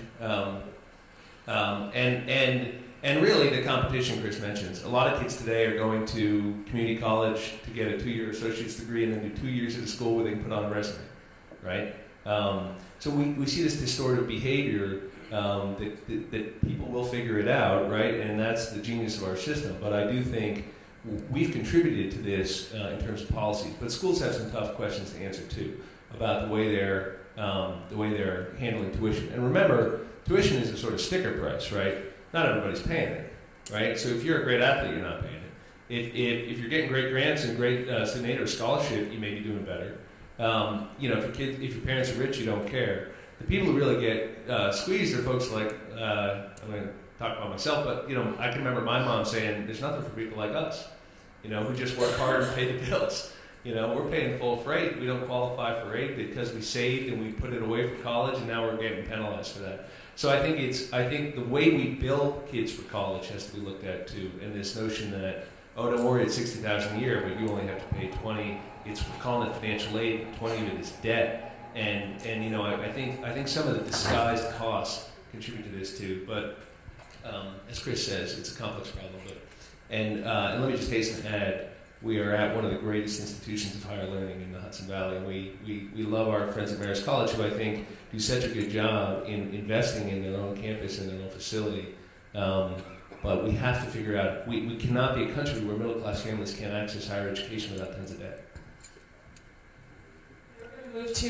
S4: And really the competition Chris mentions. A lot of kids today are going to community college to get a 2-year associate's degree and then do 2 years at a school where they can put on a resume, right? So we see this distorted behavior that people will figure it out, right? And that's the genius of our system. But I do think we've contributed to this in terms of policies. But schools have some tough questions to answer too about the way they're handling tuition. And remember, tuition is a sort of sticker price, right? Not everybody's paying it, right? So if you're a great athlete, you're not paying it. If you're getting great grants and great student aid or scholarship, you may be doing better. If your parents are rich, you don't care. The people who really get squeezed are folks like, I'm going to talk about myself, but I can remember my mom saying, there's nothing for people like us, who just work hard and pay the bills. We're paying full freight. We don't qualify for aid because we saved and we put it away for college, and now we're getting penalized for that. So I think the way we bill kids for college has to be looked at too, and this notion that, oh, don't worry, it's $60,000 a year, but you only have to pay 20. We're calling it financial aid. 20 of it is debt. And I think some of the disguised costs contribute to this too. But as Chris says, it's a complex problem. And let me just hasten to add, we are at one of the greatest institutions of higher learning in the Hudson Valley, and we love our friends at Marist College, who I think do such a good job in investing in their own campus and their own facility. But we have to figure out, we cannot be a country where middle-class families can't access higher education without tons of debt.
S2: Move to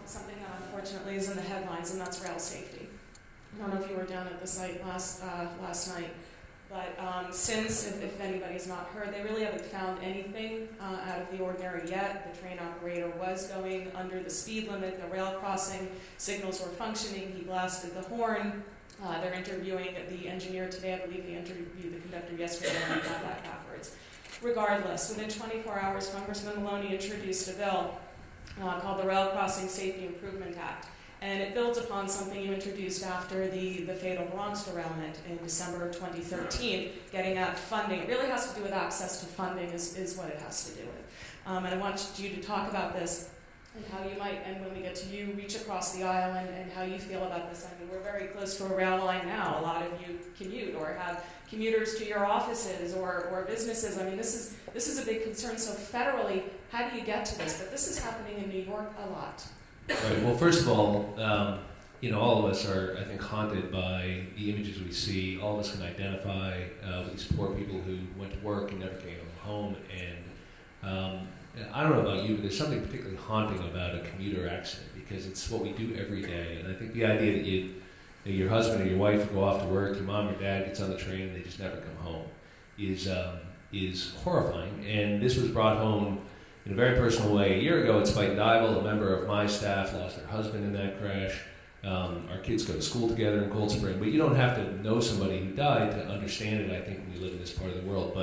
S2: something that unfortunately is in the headlines, and that's rail safety. I don't know if you were down at the site last night, but since, if anybody's not heard, they really haven't found anything out of the ordinary yet. The train operator was going under the speed limit. The rail crossing signals were functioning. He blasted the horn. They're interviewing the engineer today. I believe they interviewed the conductor yesterday, and we got that backwards. Regardless, within 24 hours, Congressman Maloney introduced a bill called the Rail Crossing Safety Improvement Act. And it builds upon something you introduced after the fatal Bronx derailment in December of 2013, getting at funding. It really has to do with access to funding is what it has to do with. And I want you to talk about this and how you might, and when we get to you, reach across the aisle and how you feel about this. I mean, we're very close to a rail line now. A lot of you commute or have commuters to your offices or businesses. I mean, this is a big concern. So federally, how do you get to this? But this is happening in New York a lot.
S4: Right. Well, first of all, all of us are, I think, haunted by the images we see. All of us can identify with these poor people who went to work and never came home. And I don't know about you, but there's something particularly haunting about a commuter accident because it's what we do every day. And I think the idea that your husband or your wife go off to work, your mom or dad gets on the train, and they just never come home is horrifying. And this was brought home in a very personal way. A year ago at Spike Dival, a member of my staff lost her husband in that crash. Our kids go to school together in Cold Spring, but you don't have to know somebody who died to understand it, I think, when you live in this part of the world.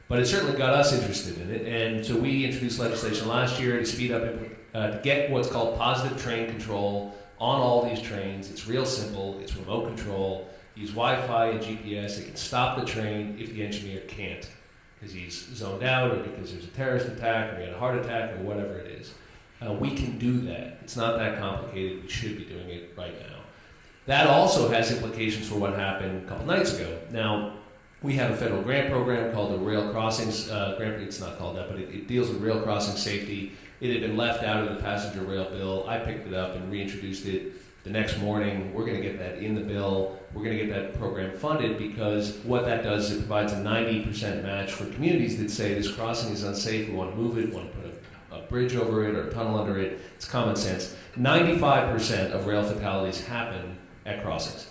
S4: But it certainly got us interested in it, and so we introduced legislation last year to speed up, to get what's called positive train control on all these trains. It's real simple. It's remote control. Use Wi-Fi and GPS. It can stop the train if the engineer can't, because he's zoned out or because there's a terrorist attack or he had a heart attack or whatever it is. We can do that. It's not that complicated. We should be doing it right now. That also has implications for what happened a couple nights ago. Now, we have a federal grant program called the Rail Crossings Grant. It's not called that, but it deals with rail crossing safety. It had been left out of the passenger rail bill. I picked it up and reintroduced it the next morning. We're going to get that in the bill. We're going to get that program funded because what that does is it provides a 90% match for communities that say this crossing is unsafe, we want to move it, we want to put a bridge over it or a tunnel under it. It's common sense. 95% of rail fatalities happen at crossings.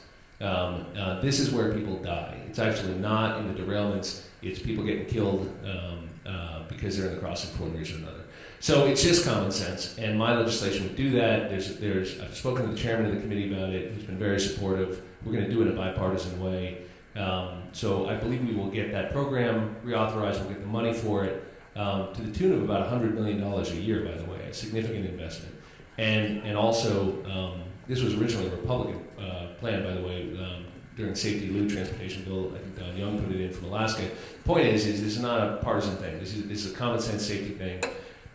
S4: This is where people die. It's actually not in the derailments. It's people getting killed because they're in the crossing for one reason or another. So it's just common sense, and my legislation would do that. I've spoken to the chairman of the committee about it, who's been very supportive. We're going to do it in a bipartisan way. So I believe we will get that program reauthorized. We'll get the money for it to the tune of about $100 million a year, by the way, a significant investment. And also, this was originally a Republican plan, by the way, during the Safety Loop Transportation Bill. I think Don Young put it in from Alaska. The point is this is not a partisan thing. This is a common sense safety thing.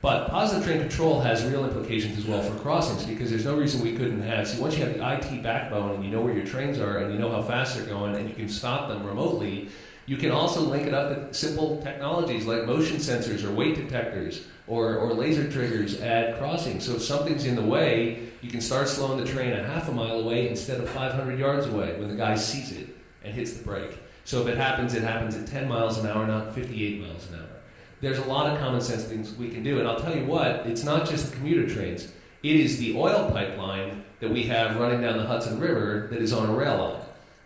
S4: But positive train control has real implications as well for crossings because there's no reason we couldn't have. See, once you have the IT backbone and you know where your trains are and you know how fast they're going and you can stop them remotely, You can also link it up to simple technologies like motion sensors or weight detectors or laser triggers at crossings. So if something's in the way, you can start slowing the train a half a mile away instead of 500 yards away when the guy sees it and hits the brake. So if it happens at 10 miles an hour, not 58 miles an hour. There's a lot of common sense things we can do. And I'll tell you what, it's not just the commuter trains. It is the oil pipeline that we have running down the Hudson River that is on a rail line.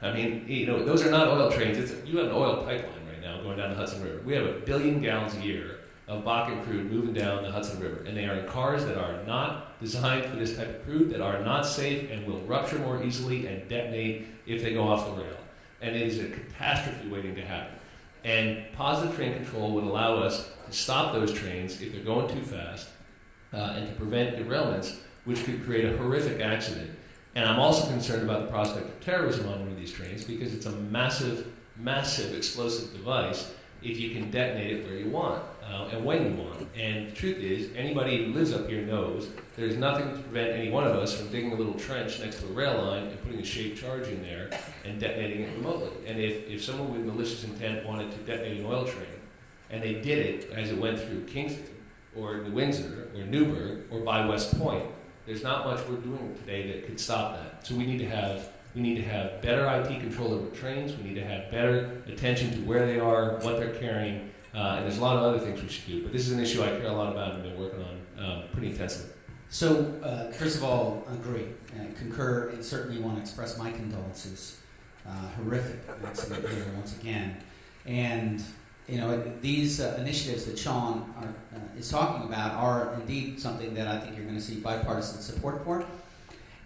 S4: I mean, those are not oil trains. You have an oil pipeline right now going down the Hudson River. We have 1 billion gallons a year of Bakken crude moving down the Hudson River. And they are in cars that are not designed for this type of crude, that are not safe and will rupture more easily and detonate if they go off the rail. And it is a catastrophe waiting to happen. And positive train control would allow us to stop those trains if they're going too fast and to prevent derailments, which could create a horrific accident. And I'm also concerned about the prospect of terrorism on one of these trains because it's a massive, massive explosive device if you can detonate it where you want and when you want. And the truth is, anybody who lives up here knows there's nothing to prevent any one of us from digging a little trench next to a rail line and putting a shaped charge in there and detonating it remotely. And if someone with malicious intent wanted to detonate an oil train, and they did it as it went through Kingston, or New Windsor, or Newburgh, or by West Point, there's not much we're doing today that could stop that. So we need to have better IT control over trains. We need to have better attention to where they are, what they're carrying, and there's a lot of other things we should do. But this is an issue I care a lot about and been working on pretty intensely.
S3: So, first of all, agree, concur, and certainly want to express my condolences. Horrific accident here once again. And, these initiatives that Sean is talking about are indeed something that I think you're going to see bipartisan support for.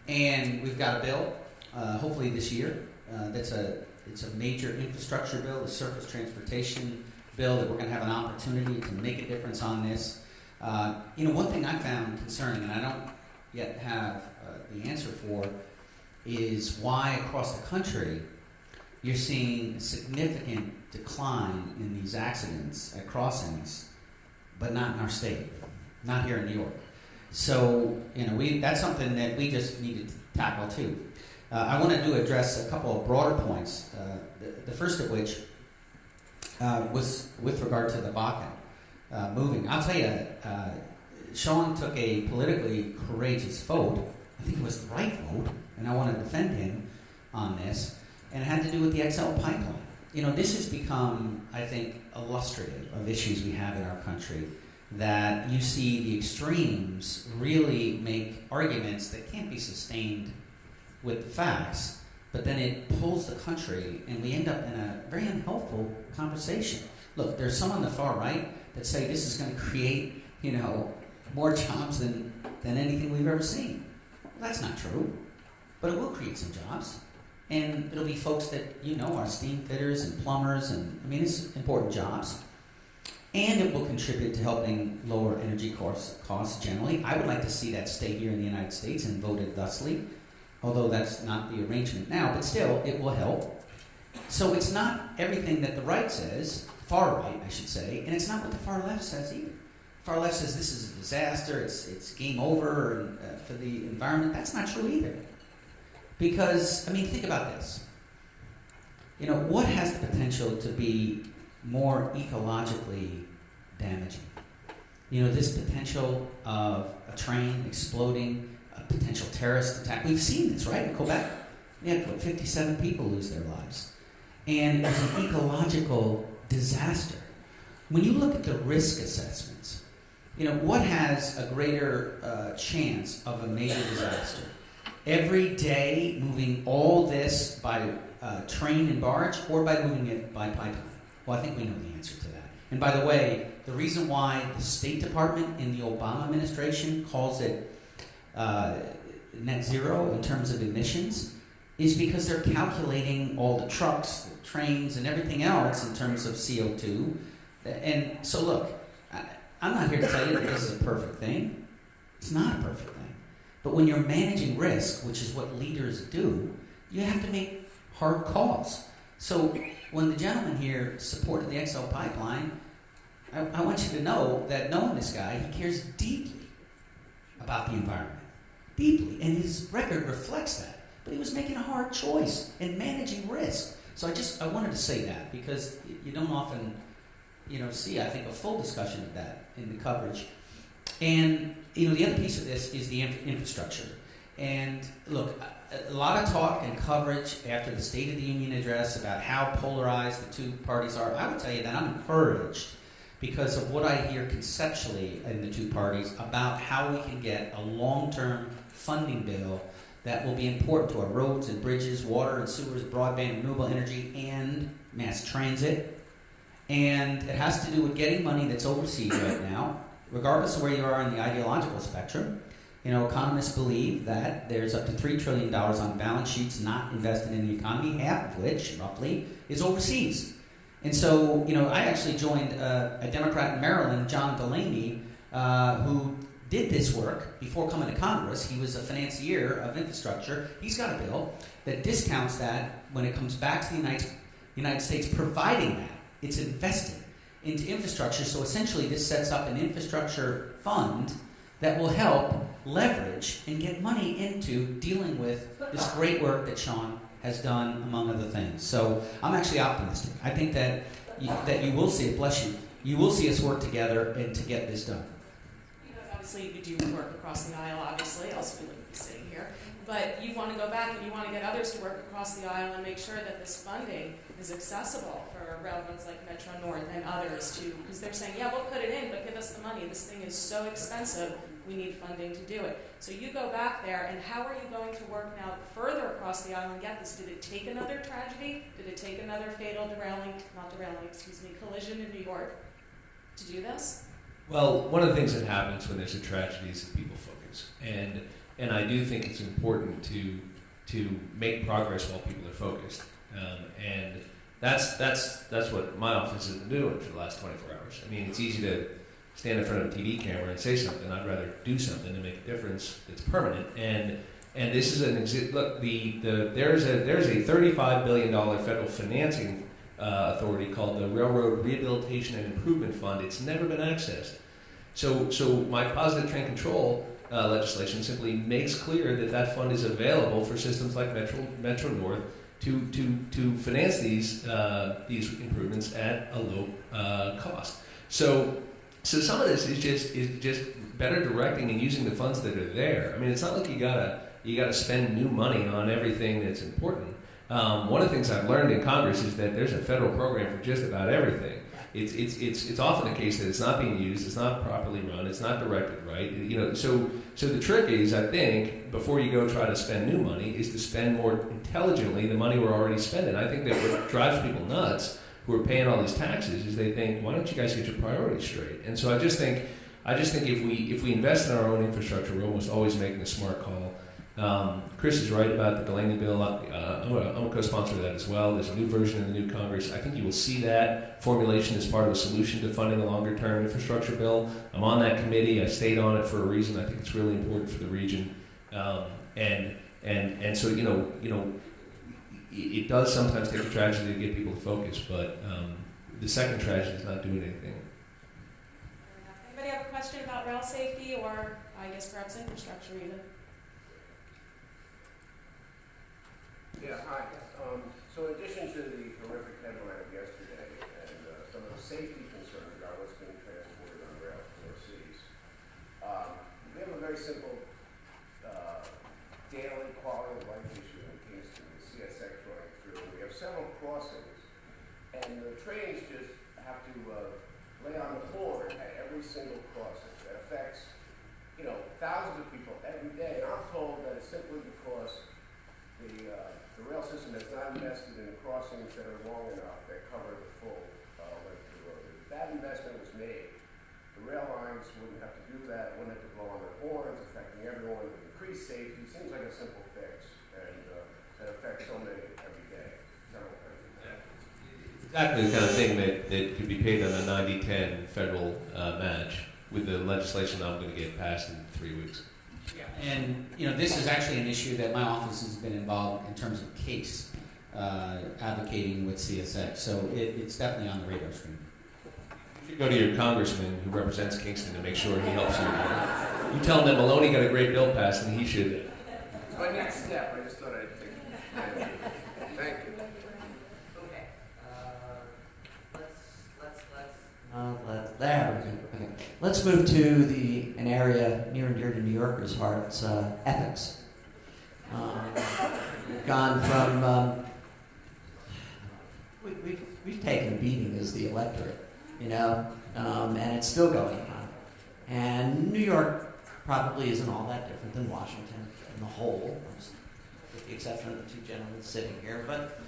S3: And we've got a bill, hopefully this year, it's a major infrastructure bill, a surface transportation bill, that we're going to have an opportunity to make a difference on this. One thing I found concerning, and I don't yet have the answer for, is why across the country you're seeing a significant decline in these accidents at crossings, but not in our state, not here in New York. So, that's something that we just needed to tackle too. I wanted to address a couple of broader points, the first of which was with regard to the Bakken moving. I'll tell you, Sean took a politically courageous vote. I think it was the right vote, and I want to defend him on this, and it had to do with the XL pipeline. This has become, I think, illustrative of issues we have in our country, that you see the extremes really make arguments that can't be sustained with the facts, but then it pulls the country, and we end up in a very unhelpful conversation. Look, there's some on the far right that say this is going to create, more jobs than anything we've ever seen. Well, that's not true, but it will create some jobs. And it'll be folks that are steam fitters and plumbers, and it's important jobs. And it will contribute to helping lower energy costs generally. I would like to see that stay here in the United States and voted thusly, although that's not the arrangement now, but still, it will help. So it's not everything that the right says, far right, I should say, and it's not what the far left says either. Far left says this is a disaster, it's game over for the environment. That's not true either. Because, think about this. What has the potential to be more ecologically damaging? This potential of a train exploding, a potential terrorist attack. We've seen this, right? In Quebec, we had 57 people lose their lives. And it's an ecological disaster. When you look at the risk assessments, what has a greater chance of a major disaster? Every day moving all this by train and barge, or by moving it by pipeline? Well, I think we know the answer to that. And by the way, the reason why the State Department in the Obama administration calls it net zero in terms of emissions is because they're calculating all the trucks, the trains, and everything else in terms of CO2. And so look, I'm not here to tell you that this is a perfect thing. It's not a perfect thing. But when you're managing risk, which is what leaders do, you have to make hard calls. So when the gentleman here supported the XL pipeline, I want you to know that knowing this guy, he cares deeply about the environment. Deeply. And his record reflects that. But he was making a hard choice and managing risk. So I wanted to say that because you don't often, see, I think, a full discussion of that in the coverage. And, the other piece of this is the infrastructure. And look, a lot of talk and coverage after the State of the Union address about how polarized the two parties are. I would tell you that I'm encouraged because of what I hear conceptually in the two parties about how we can get a long-term funding bill that will be important to our roads and bridges, water and sewers, broadband, renewable energy, and mass transit. And it has to do with getting money that's overseas right now, regardless of where you are in the ideological spectrum. Economists believe that there's up to $3 trillion on balance sheets not invested in the economy, half of which, roughly, is overseas. And so, I actually joined a Democrat in Maryland, John Delaney, who did this work before coming to Congress. He was a financier of infrastructure. He's got a bill that discounts that when it comes back to the United States, providing that it's invested into infrastructure. So essentially, this sets up an infrastructure fund that will help leverage and get money into dealing with this great work that Sean has done, among other things. So I'm actually optimistic. I think that you will see it, bless you, you will see us work together and to get this done.
S2: Obviously, you do work across the aisle, obviously, else we wouldn't be sitting here. But you want to go back and you want to get others to work across the aisle and make sure that this funding is accessible for railroads like Metro North and others too, because they're saying, yeah, we'll put it in, but give us the money. This thing is so expensive, we need funding to do it. So you go back there, and how are you going to work now further across the aisle and get this? Did it take another tragedy? Did it take another fatal collision in New York to do this?
S4: Well, one of the things that happens when there's a tragedy is that people focus, and I do think it's important to make progress while people are focused, and that's what my office has been doing for the last 24 hours. I mean, it's easy to stand in front of a TV camera and say something. I'd rather do something to make a difference that's permanent. And this is look. There's a $35 billion federal financing authority called the Railroad Rehabilitation and Improvement Fund. It's never been accessed. So my positive train control legislation simply makes clear that fund is available for systems like Metro North to finance these improvements at a low cost. So some of this is just better directing and using the funds that are there. I mean, it's not like you gotta spend new money on everything that's important. One of the things I've learned in Congress is that there's a federal program for just about everything. It's often the case that it's not being used, it's not properly run, it's not directed right. So the trick is, I think, before you go try to spend new money, is to spend more intelligently the money we're already spending. I think that what drives people nuts who are paying all these taxes is they think, why don't you guys get your priorities straight? And so I just think if we invest in our own infrastructure, we're almost always making a smart call. Chris is right about the Delaney bill. I'm a co-sponsor of that as well. There's a new version in the new Congress. I think you will see that formulation as part of a solution to funding a longer-term infrastructure bill. I'm on that committee. I stayed on it for a reason. I think it's really important for the region. And so it does sometimes take a tragedy to get people to focus, but the second tragedy is not doing anything.
S2: Anybody have a question about rail safety, or I guess perhaps infrastructure even?
S7: Yeah, hi. So in addition to the horrific headline of yesterday and some of the safety concerns about what's being transported on rail overseas, we have a very simple daily quality of life issue in Kingston, the CSX running through. We have several crossings, and the trains just have to lay on the horn at every single crossing. That affects, thousands of people every day. And I'm told that it's simply because the rail system has not invested in crossings that are long enough that cover the full length of the road. If that investment was made, the rail lines wouldn't have to do that, wouldn't have to blow on their horns, affecting everyone, with increased safety. Seems like a simple fix, and that affects so many every day, several times a day.
S4: Exactly the kind of thing that could be paid on a 90-10 federal match with the legislation I'm going to get passed in 3 weeks.
S3: And this is actually an issue that my office has been involved in terms of case advocating with CSX. So it's definitely on the radar screen.
S4: You should go to your congressman who represents Kingston to make sure he helps you. You tell him that Maloney got a great bill passed, and he should.
S7: It's my next step. I just thought I'd take it. Thank you.
S1: moved to an area near and dear to New Yorkers' hearts, ethics. We've gone from, we've taken a beating as the electorate, and it's still going on. And New York probably isn't all that different than Washington in the whole, with the exception of the two gentlemen sitting here. But,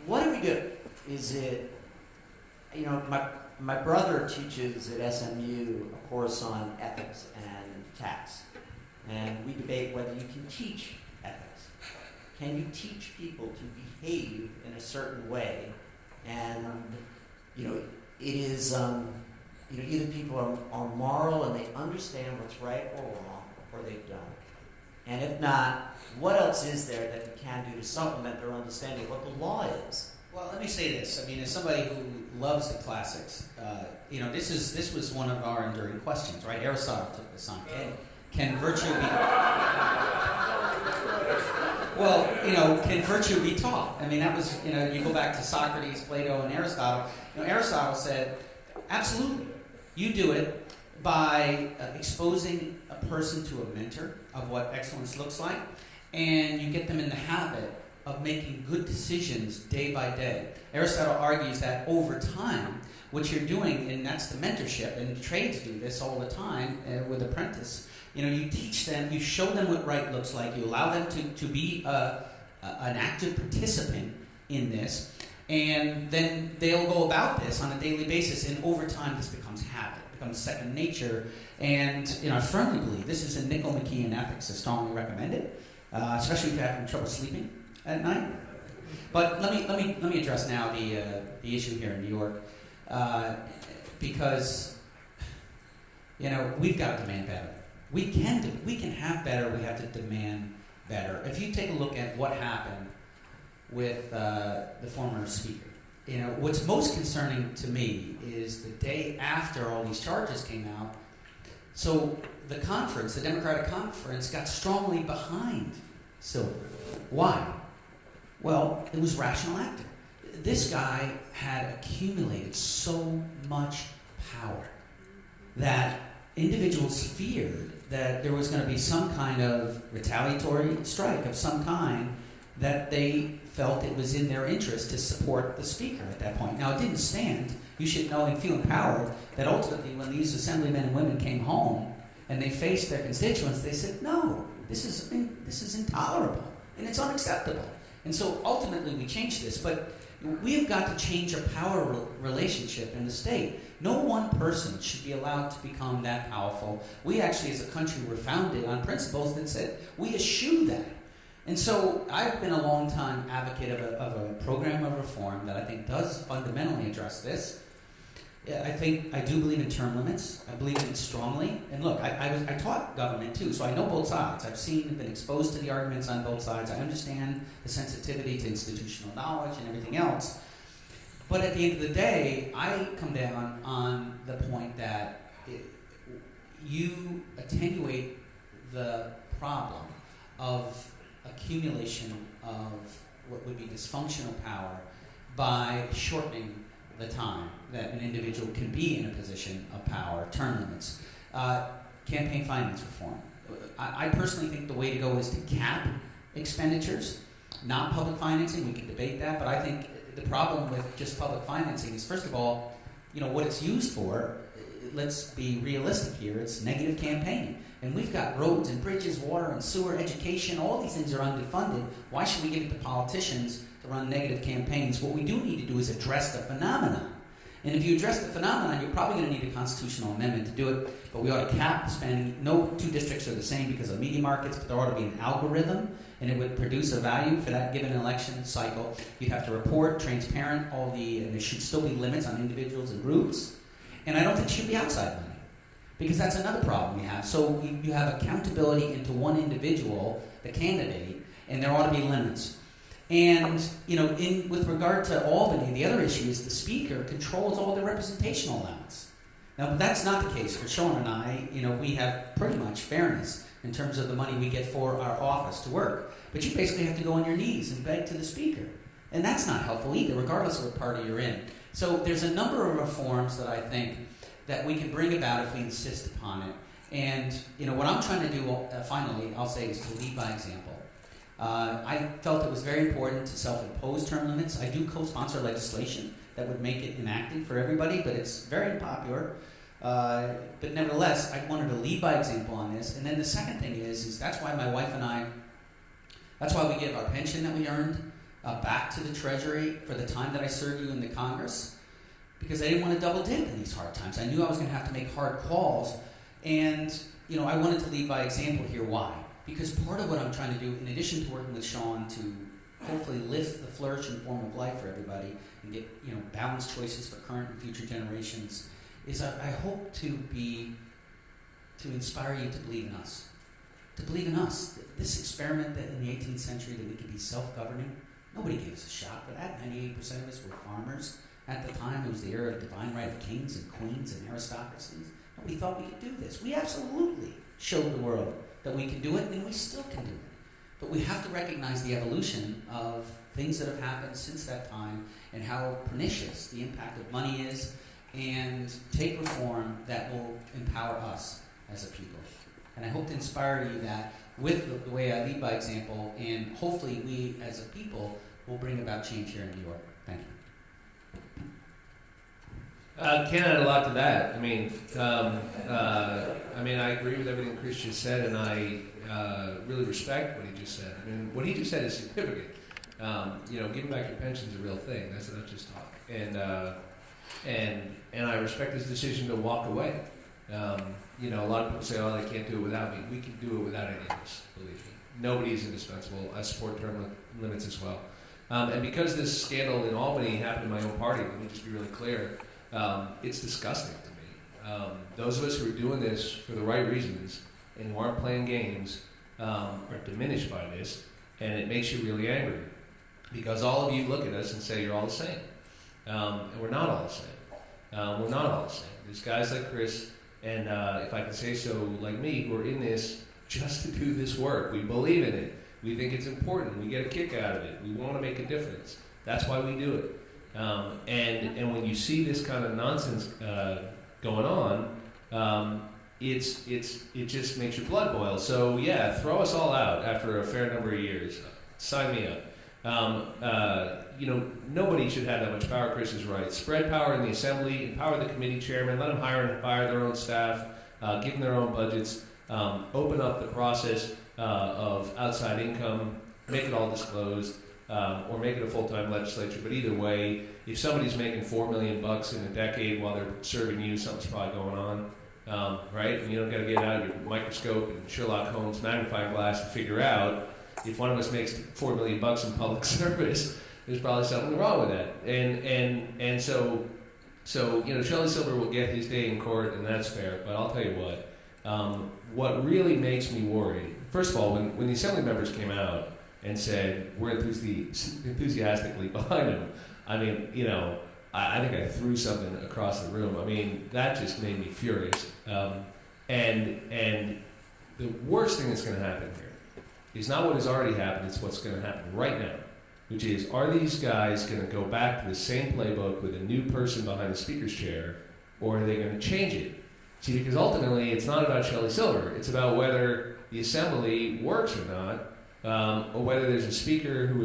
S1: what do we do? Is it, my brother teaches at SMU a course on ethics and tax. And we debate whether you can teach ethics. Can you teach people to behave in a certain way? And, it is, either people are moral and they understand what's right or wrong, or they don't. And if not, what else is there that we can do to supplement their understanding of what the law is?
S3: Well, let me say this. I mean, as somebody who loves the classics, this was one of our enduring questions, right? Aristotle took this on. Can virtue be... Well, can virtue be taught? I mean, that was, you go back to Socrates, Plato, and Aristotle. Aristotle said, absolutely. You do it by exposing a person to a mentor of what excellence looks like, and you get them in the habit of making good decisions day by day. Aristotle argues that over time, what you're doing, and that's the mentorship, and trades do this all the time with apprentice. You teach them, you show them what right looks like, you allow them to be an active participant in this, and then they'll go about this on a daily basis, and over time this becomes habit, becomes second nature, and I firmly believe this is in Nickel McKeon Ethics. I strongly recommend it, especially if you're having trouble sleeping at night. But let me address now the issue here in New York, because we've got to demand better. We can have better. We have to demand better. If you take a look at what happened with the former speaker, what's most concerning to me is the day after all these charges came out. So the conference, the Democratic conference, got strongly behind Silver. Why? Well, it was rational acting. This guy had accumulated so much power that individuals feared that there was going to be some kind of retaliatory strike of some kind, that they felt it was in their interest to support the speaker at that point. Now, it didn't stand. You should know and feel empowered that ultimately when these assemblymen and women came home and they faced their constituents, they said, no, this is intolerable and it's unacceptable. And so ultimately we changed this, but we have got to change our power relationship in the state. No one person should be allowed to become that powerful. We actually, as a country, were founded on principles that said we eschew that. And so I've been a long time advocate of a program of reform that I think does fundamentally address this. I do believe in term limits. I believe in it strongly. And look, I taught government too, so I know both sides. I've seen and been exposed to the arguments on both sides. I understand the sensitivity to institutional knowledge and everything else. But at the end of the day, I come down on the point that you attenuate the problem of accumulation of what would be dysfunctional power by shortening the time that an individual can be in a position of power, term limits. Campaign finance reform. I personally think the way to go is to cap expenditures, not public financing. We can debate that, but I think the problem with just public financing is, first of all, what it's used for. Let's be realistic here. It's negative campaigning. And we've got roads and bridges, water and sewer, education. All these things are underfunded. Why should we give it to politicians to run negative campaigns? What we do need to do is address the phenomenon. And if you address the phenomenon, you're probably going to need a constitutional amendment to do it. But we ought to cap the spending. No two districts are the same because of media markets, but there ought to be an algorithm, and it would produce a value for that given election cycle. You'd have to report, transparent, and there should still be limits on individuals and groups. And I don't think it should be outside money, because that's another problem we have. So you have accountability into one individual, the candidate, and there ought to be limits. And, with regard to Albany, the other issue is the speaker controls all the representational allowance. Now, that's not the case for Sean and I. We have pretty much fairness in terms of the money we get for our office to work. But you basically have to go on your knees and beg to the speaker. And that's not helpful either, regardless of what party you're in. So there's a number of reforms that I think that we can bring about if we insist upon it. And what I'm trying to do, finally, I'll say, is to lead by example. I felt it was very important to self-impose term limits. I do co-sponsor legislation that would make it enacted for everybody, but it's very unpopular. But nevertheless, I wanted to lead by example on this. And then the second thing is that's why my wife and I, that's why we give our pension that we earned back to the Treasury for the time that I served you in the Congress, because I didn't want to double dip in these hard times. I knew I was going to have to make hard calls. And, I wanted to lead by example here. Why? Because part of what I'm trying to do, in addition to working with Sean to hopefully lift the flourishing form of life for everybody and get, balanced choices for current and future generations, is I hope to inspire you to believe in us. To believe in us. This experiment that in the 18th century that we could be self-governing, nobody gave us a shot for that. 98% of us were farmers. At the time, it was the era of divine right of kings and queens and aristocracies. Nobody thought we could do this. We absolutely showed the world that we can do it, and we still can do it. But we have to recognize the evolution of things that have happened since that time and how pernicious the impact of money is, and take reform that will empower us as a people. And I hope to inspire you that with the way I lead by example, and hopefully we as a people will bring about change here in New York. Thank you.
S4: Can't add a lot to that. I mean, I agree with everything Chris just said, and I really respect what he just said. I mean, what he just said is significant. Giving back your pension is a real thing. That's not just talk. And I respect his decision to walk away. A lot of people say, "Oh, they can't do it without me." We can do it without any of us. Believe me, nobody is indispensable. I support term limits as well. And because this scandal in Albany happened in my own party, let me just be really clear. It's disgusting to me. Those of us who are doing this for the right reasons and who aren't playing games are diminished by this, and it makes you really angry because all of you look at us and say you're all the same, and we're not all the same. We're not all the same. There's guys like Chris, and if I can say so, like me, who are in this just to do this work. We believe in it. We think it's important. We get a kick out of it. We want to make a difference. That's why we do it. And when you see this kind of nonsense going on, it just makes your blood boil. So yeah, throw us all out after a fair number of years. Sign me up. Nobody should have that much power. Chris is right. Spread power in the assembly, empower the committee chairman, let them hire and fire their own staff, give them their own budgets, open up the process of outside income, make it all disclosed. Or make it a full-time legislature. But either way, if somebody's making $4 million in a decade while they're serving you, something's probably going on, right? And you don't got to get out your microscope and Sherlock Holmes magnifying glass and figure out if one of us makes $4 million in public service. There's probably something wrong with that. And so Shelley Silver will get his day in court, and that's fair. But I'll tell you what really makes me worried. First of all, when the assembly members came out and said, we're enthusiastically behind him. I mean, I think I threw something across the room. I mean, that just made me furious. And the worst thing that's going to happen here is not what has already happened, it's what's going to happen right now, which is, are these guys going to go back to the same playbook with a new person behind the speaker's chair, or are they going to change it? See, because ultimately, it's not about Shelley Silver. It's about whether the assembly works or not, or whether there's a speaker who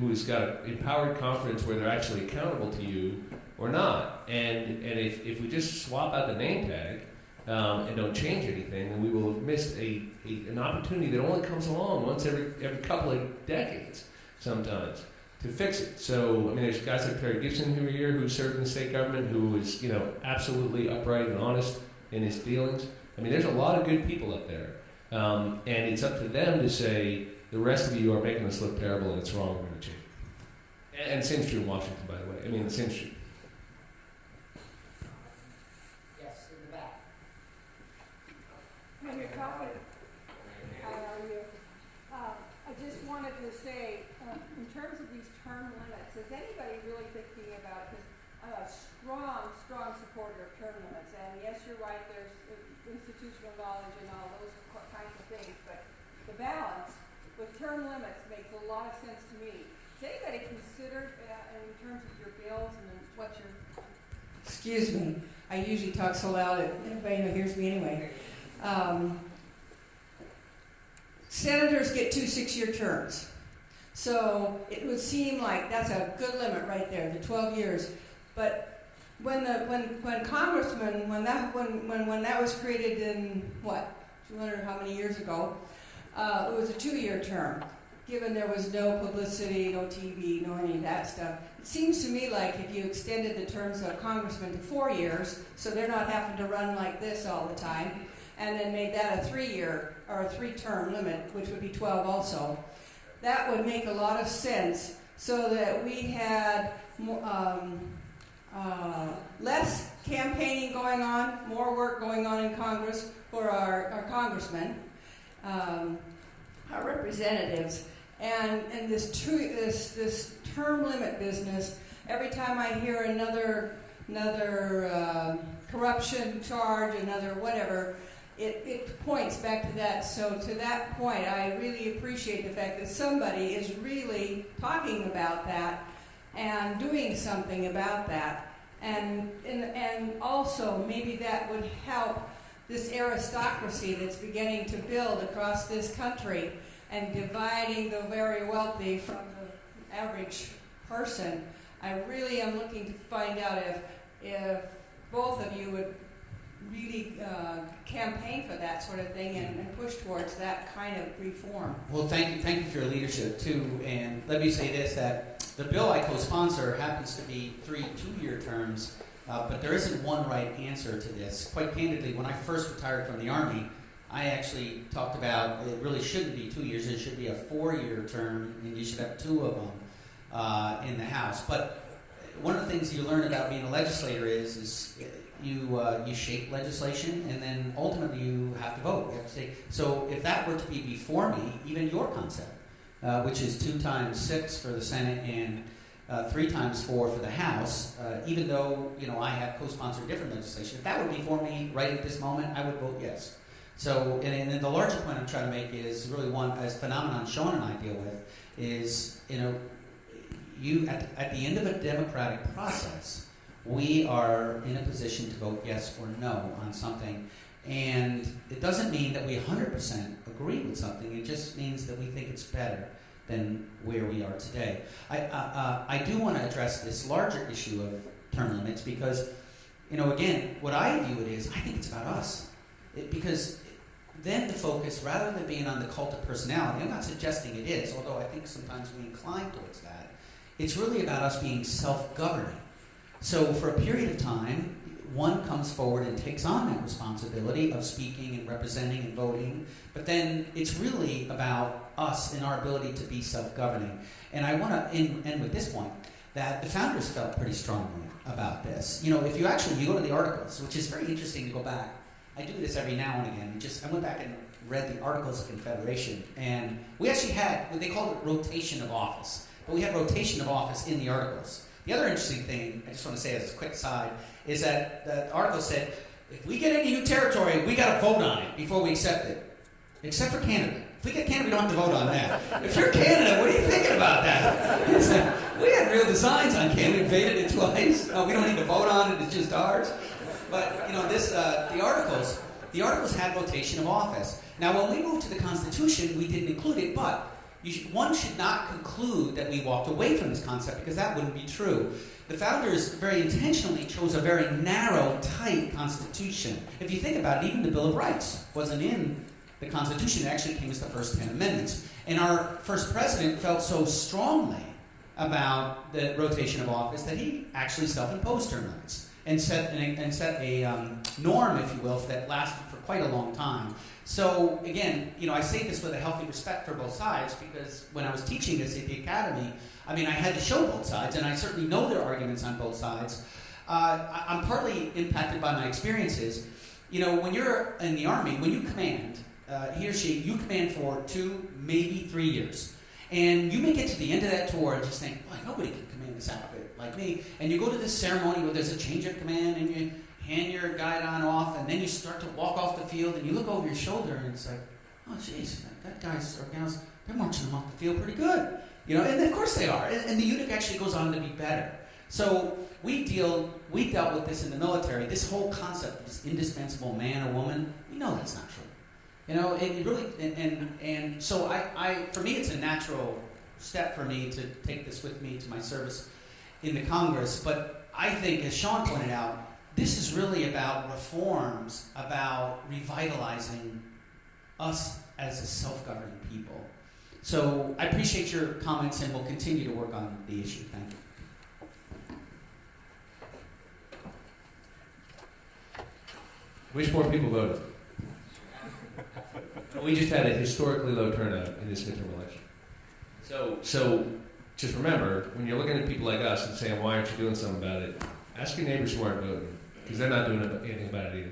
S4: has got an empowered conference where they're actually accountable to you or not. And if we just swap out the name tag and don't change anything, then we will have missed an opportunity that only comes along once every couple of decades sometimes to fix it. So, I mean, there's guys like Perry Gibson who are here, who served in the state government, who was, absolutely upright and honest in his dealings. I mean, there's a lot of good people up there. And it's up to them to say, the rest of you are making us look terrible and it's wrong, we're going to change it. And the same's true in Washington, by the way. I mean, the same's true.
S8: Yes, in the back.
S9: How are you? I just wanted to say, in terms of these term limits, is anybody really thinking about, because I'm a strong supporter of term limits, and yes, you're right, there's institutional knowledge and all those kinds of things, but the balance with term limits makes a lot of sense to me. Has anybody considered, in terms of your bills and what your...
S1: Excuse me.
S9: I usually talk so loud that everybody hears me anyway. Senators get 2 6-year terms. So it would seem like that's a good limit right there, the 12 years. But when congressmen, when that was created in, 200 how many years ago, it was a 2-year term, given there was no publicity, no TV, no any of that stuff. It seems to me like if you extended the terms of congressmen to 4 years, so they're not having to run like this all the time, and then made that a 3-year or a 3-term limit, which would be 12 also, that would make a lot of sense, so that we had less campaigning going on, more work going on in Congress for our congressmen, our representatives, and this term limit business. Every time I hear another corruption charge, another whatever, it points back to that. So to that point, I really appreciate the fact that somebody is really talking about that and doing something about that. And also maybe that would help this aristocracy that's beginning to build across this country and dividing the very wealthy from the average person. I really am looking to find out if both of you would really campaign for that sort of thing and push towards that kind of reform.
S3: Well, thank you for your leadership too. And let me say this: that the bill I co-sponsor happens to be 3 2-year terms, but there isn't one right answer to this. Quite candidly, when I first retired from the Army, I actually talked about it really shouldn't be 2 years; it should be a 4-year term, and you should have 2 of them in the House. But one of the things you learn about being a legislator is you shape legislation, and then ultimately you have to vote. You have to say, so if that were to be before me, even your concept, which is 2 times 6 for the Senate and 3 times 4 for the House, even though I have co-sponsored different legislation, if that were before me right at this moment, I would vote yes. So, and the larger point I'm trying to make is really one, as phenomenon Sean and I deal with, is you at the end of a democratic process, we are in a position to vote yes or no on something. And it doesn't mean that we 100% agree with something. It just means that we think it's better than where we are today. I do want to address this larger issue of term limits because, again, what I view it is, I think it's about us. Because then the focus, rather than being on the cult of personality, I'm not suggesting it is, although I think sometimes we incline towards that, it's really about us being self-governing. So for a period of time, one comes forward and takes on that responsibility of speaking and representing and voting, but then it's really about us and our ability to be self-governing. And I want to end with this point, that the founders felt pretty strongly about this. If you go to the articles, which is very interesting to go back. I do this every now and again. I went back and read the Articles of Confederation, and we actually had what they called it rotation of office. But we had rotation of office in the articles. The other interesting thing, I just want to say as a quick aside, is that the article said, if we get any new territory, we got to vote on it before we accept it. Except for Canada. If we get Canada, we don't have to vote on that. If you're Canada, what are you thinking about that? We had real designs on Canada. We invaded it twice. We don't need to vote on it. It's just ours. But, the articles had rotation of office. Now, when we moved to the Constitution, we didn't include it, but one should not conclude that we walked away from this concept, because that wouldn't be true. The founders very intentionally chose a very narrow, tight Constitution. If you think about it, even the Bill of Rights wasn't in the Constitution. It actually came as the first 10 amendments. And our first president felt so strongly about the rotation of office that he actually self-imposed term limits and set a norm, if you will, that lasted for quite a long time. So again, I say this with a healthy respect for both sides, because when I was teaching this at the academy, I had to show both sides, and I certainly know there are arguments on both sides. I'm partly impacted by my experiences. When you're in the Army, when you command, you command for 2, maybe 3 years. And you may get to the end of that tour and just think, boy, nobody can command this outfit like me. And you go to this ceremony where there's a change of command, and you hand your guidon off, and then you start to walk off the field, and you look over your shoulder, and it's like, oh, geez, that guy's or gals, they're marching them off the field pretty good. And of course they are. And the unit actually goes on to be better. So we dealt with this in the military. This whole concept of this indispensable man or woman, we know that's not true. You know, it really, and so for me, it's a natural step for me to take this with me to my service in the Congress. But I think, as Sean pointed out, this is really about reforms, about revitalizing us as a self-governing people. So I appreciate your comments, and we'll continue to work on the issue. Thank you.
S4: Wish more people voted. We just had a historically low turnout in this midterm election. So just remember, when you're looking at people like us and saying, why aren't you doing something about it, ask your neighbors who aren't voting, because they're not doing anything about it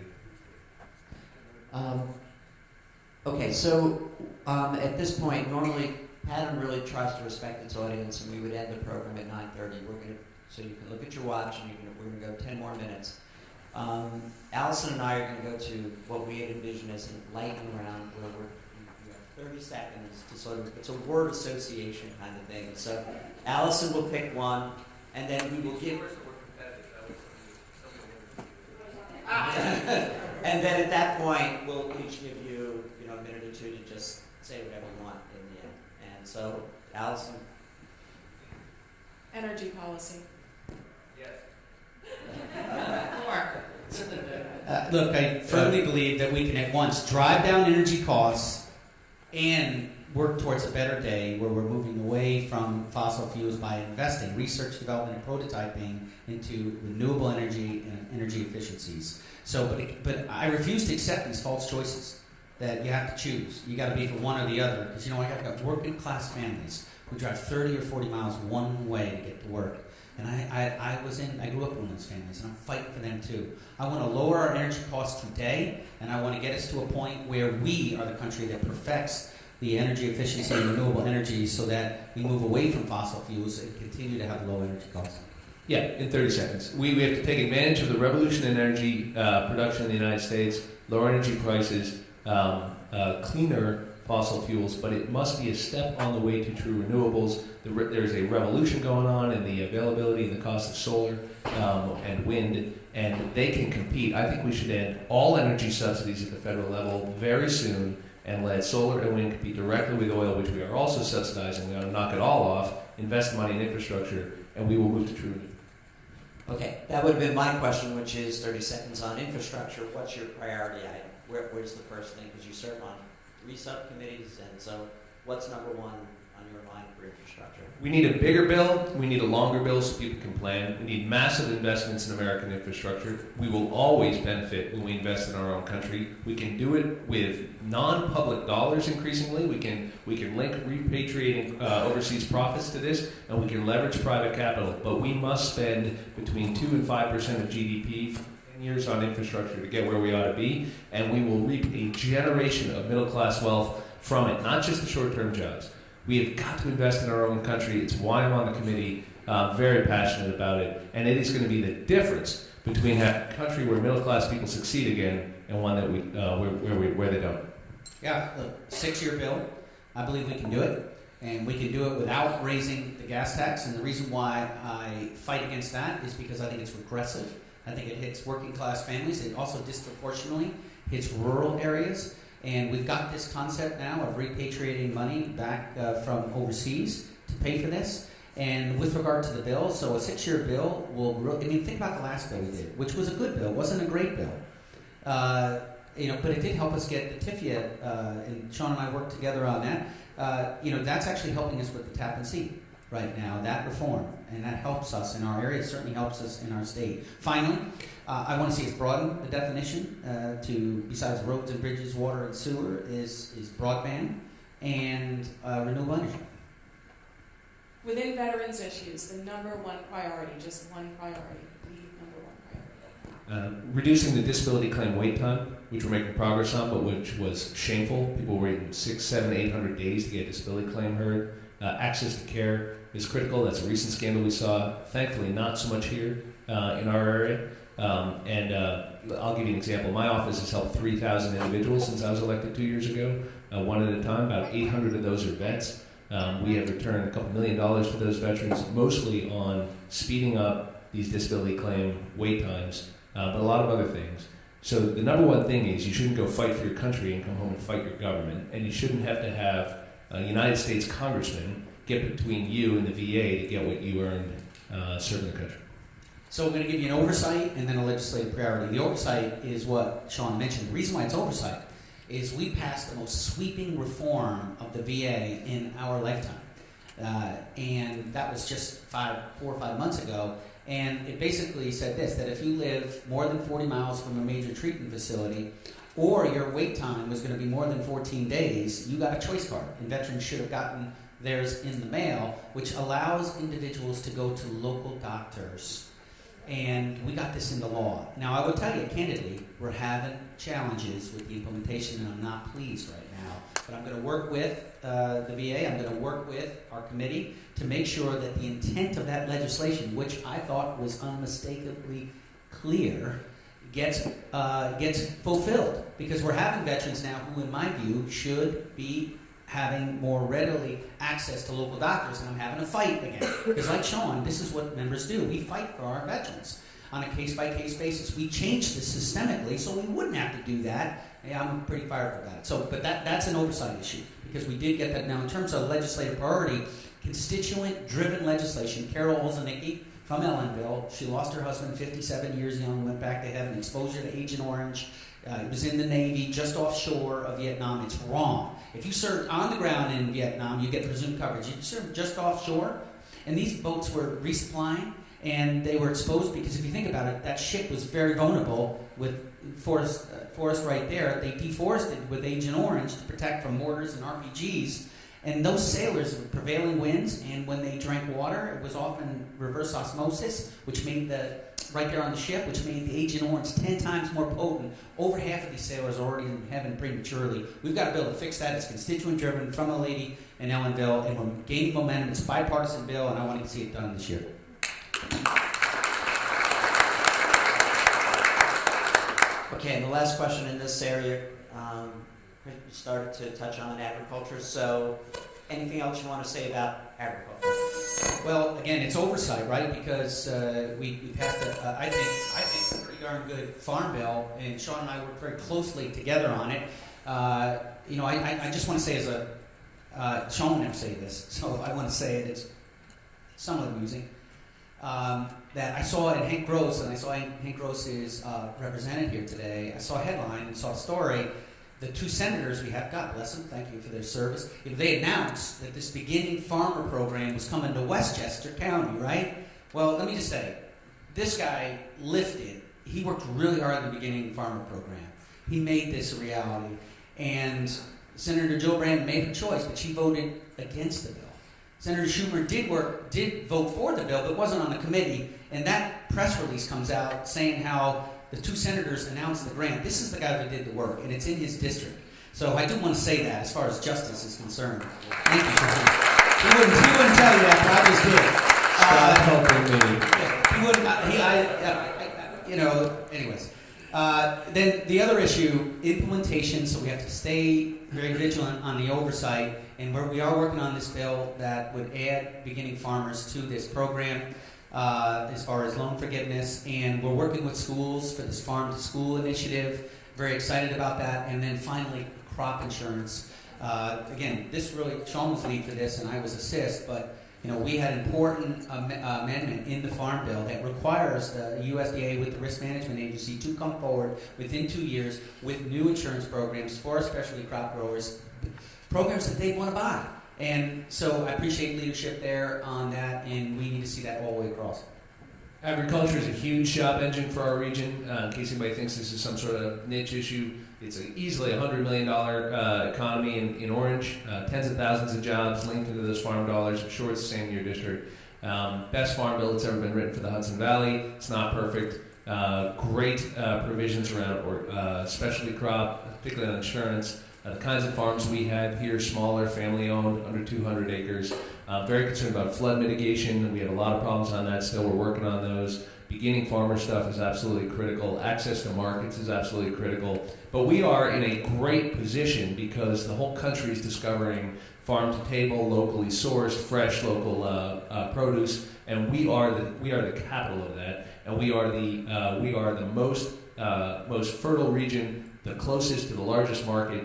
S4: either.
S1: Okay, so at this point, normally Patton really tries to respect its audience, and we would end the program at 9:30. So you can look at your watch, and we're going to go 10 more minutes. Allison and I are going to go to what we had envisioned as a lightning round, where you have 30 seconds to sort of, it's a word association kind of thing. So Allison will pick one, and then we will give. And then at that point, we'll each give you, a minute or two to just say whatever you want in the end. And so, Allison.
S2: Energy policy.
S3: Look, I firmly believe that we can at once drive down energy costs and work towards a better day where we're moving away from fossil fuels by investing research, development, and prototyping into renewable energy and energy efficiencies. So, but I refuse to accept these false choices that you have to choose. You got to be for one or the other, because I got working class families who drive 30 or 40 miles one way to get to work. And I grew up in one of those families, and I'm fighting for them too. I want to lower our energy costs today, and I want to get us to a point where we are the country that perfects the energy efficiency and renewable energy so that we move away from fossil fuels and continue to have low energy costs.
S4: Yeah, in 30 seconds. We have to take advantage of the revolution in energy production in the United States, lower energy prices, cleaner fossil fuels, but it must be a step on the way to true renewables. There's a revolution going on in the availability and the cost of solar and wind, and they can compete. I think we should end all energy subsidies at the federal level very soon and let solar and wind compete directly with oil, which we are also subsidizing. We ought to knock it all off, invest money in infrastructure, and we will move to true renewable.
S1: Okay, that would have been my question, which is 30 seconds on infrastructure. What's your priority item? Where's the first thing? Because you serve on 3 subcommittees, and so what's number one on your mind for infrastructure?
S4: We need a bigger bill. We need a longer bill so people can plan. We need massive investments in American infrastructure. We will always benefit when we invest in our own country. We can do it with non-public dollars increasingly. We can link repatriating overseas profits to this, and we can leverage private capital. But we must spend between 2 and 5% of GDP for 10 years on infrastructure to get where we ought to be, and we will reap a generation of middle-class wealth from it, not just the short-term jobs. We have got to invest in our own country. It's why I'm on the committee. I'm very passionate about it. And it is going to be the difference between a country where middle-class people succeed again and one that where they don't.
S3: Yeah, look, 6-year bill. I believe we can do it. And we can do it without raising the gas tax. And the reason why I fight against that is because I think it's regressive. I think it hits working-class families. It also disproportionately hits rural areas. And we've got this concept now of repatriating money back from overseas to pay for this. And with regard to the bill, so a 6-year bill will think about the last bill we did, which was a good bill. It wasn't a great bill. But it did help us get the TIFIA, and Sean and I worked together on that. That's actually helping us with the tap and see right now, that reform. And that helps us in our area. It certainly helps us in our state. Finally, I want to see us broaden the definition to, besides roads and bridges, water and sewer, is broadband and renewable energy.
S2: Within veterans issues, the number one priority, just one priority, the number one priority.
S4: Reducing the disability claim wait time, which we're making progress on, but which was shameful. People were waiting 600, 700, 800 days to get a disability claim heard. Access to care is critical. That's a recent scandal we saw. Thankfully, not so much here in our area. I'll give you an example. My office has helped 3,000 individuals since I was elected 2 years ago, one at a time. About 800 of those are vets. We have returned a couple $1 million to those veterans, mostly on speeding up these disability claim wait times, but a lot of other things. So the number one thing is you shouldn't go fight for your country and come home and fight your government, and you shouldn't have to have a United States congressman get between you and the VA to get what you earned serving the country.
S3: So we're going to give you an oversight and then a legislative priority. The oversight is what Sean mentioned. The reason why it's oversight is we passed the most sweeping reform of the VA in our lifetime. And that was just 4 or 5 months ago. And it basically said this, that if you live more than 40 miles from a major treatment facility, or your wait time was going to be more than 14 days, you got a choice card. And veterans should have gotten theirs in the mail, which allows individuals to go to local doctors. And we got this into law. Now, I will tell you, candidly, we're having challenges with the implementation, and I'm not pleased right now. But I'm going to work with the VA, I'm going to work with our committee to make sure that the intent of that legislation, which I thought was unmistakably clear, gets fulfilled. Because we're having veterans now who, in my view, should be having more readily access to local doctors, and I'm having a fight again. Because like Sean, this is what members do. We fight for our veterans on a case-by-case basis. We changed this systemically so we wouldn't have to do that. Yeah, I'm pretty fired up about it. So, but that's an oversight issue, because we did get that. Now, in terms of legislative priority, constituent-driven legislation, Carol Olzanicki from Ellenville, she lost her husband 57 years young, went back to heaven, exposure to Agent Orange. He was in the Navy, just offshore of Vietnam. It's wrong. If you served on the ground in Vietnam, you get presumed coverage. If you served just offshore, and these boats were resupplying, and they were exposed, because if you think about it, that ship was very vulnerable with forest right there. They deforested with Agent Orange to protect from mortars and RPGs. And those sailors with prevailing winds, and when they drank water, it was often reverse osmosis, which made right there on the ship, which made the Agent Orange 10 times more potent. Over half of these sailors are already in heaven prematurely. We've got a bill to fix that. It's constituent-driven from a lady in Ellenville, and we're gaining momentum. It's a bipartisan bill, and I want to see it done this year.
S1: Okay, and the last question in this area, we started to touch on agriculture, so anything else you want to say about agriculture?
S3: Well, again, it's oversight, right? Because we passed I think a pretty darn good farm bill, and Sean and I worked very closely together on it. I just want to say Sean would never say this, so I want to say it. It's somewhat amusing. That I saw in Hank Gross, and I saw Hank Gross is represented here today. I saw a headline and saw a story. The 2 senators we have, God bless them, thank you for their service. They announced that this beginning farmer program was coming to Westchester County, right? Well, let me just say, this guy he worked really hard on the beginning farmer program. He made this a reality. And Senator Jo Brand made a choice, but she voted against the bill. Senator Schumer did vote for the bill, but wasn't on the committee. And that press release comes out saying how the 2 senators announced the grant. This is the guy who did the work, and it's in his district. So I do want to say that as far as justice is concerned. Thank you, Sean. He wouldn't tell you that, but I just did.
S4: Stop helping me.
S3: He wouldn't. Anyways. Then the other issue, implementation. So we have to stay very vigilant on the oversight, and we are working on this bill that would add beginning farmers to this program. As far as loan forgiveness, and we're working with schools for this farm to school initiative. Very excited about that. And then finally, crop insurance. Again, this really, Sean was lead for this and I was assist, but we had an important amendment in the farm bill that requires the USDA with the risk management agency to come forward within 2 years with new insurance programs for especially crop growers, programs that they want to buy. And so I appreciate leadership there on that, and we need to see that all the way across.
S4: Agriculture is a huge job engine for our region. In case anybody thinks this is some sort of niche issue, it's easily a $100 million economy in Orange. Tens of thousands of jobs linked into those farm dollars. I'm sure it's the same in your district. Best farm bill that's ever been written for the Hudson Valley. It's not perfect. Great provisions around specialty crop, particularly on insurance. The kinds of farms we have here, smaller, family-owned, under 200 acres. Very concerned about flood mitigation. We have a lot of problems on that still. We're working on those. Beginning farmer stuff is absolutely critical. Access to markets is absolutely critical. But we are in a great position because the whole country is discovering farm to table, locally sourced, fresh local produce, and we are the capital of that, and we are the most fertile region, the closest to the largest market.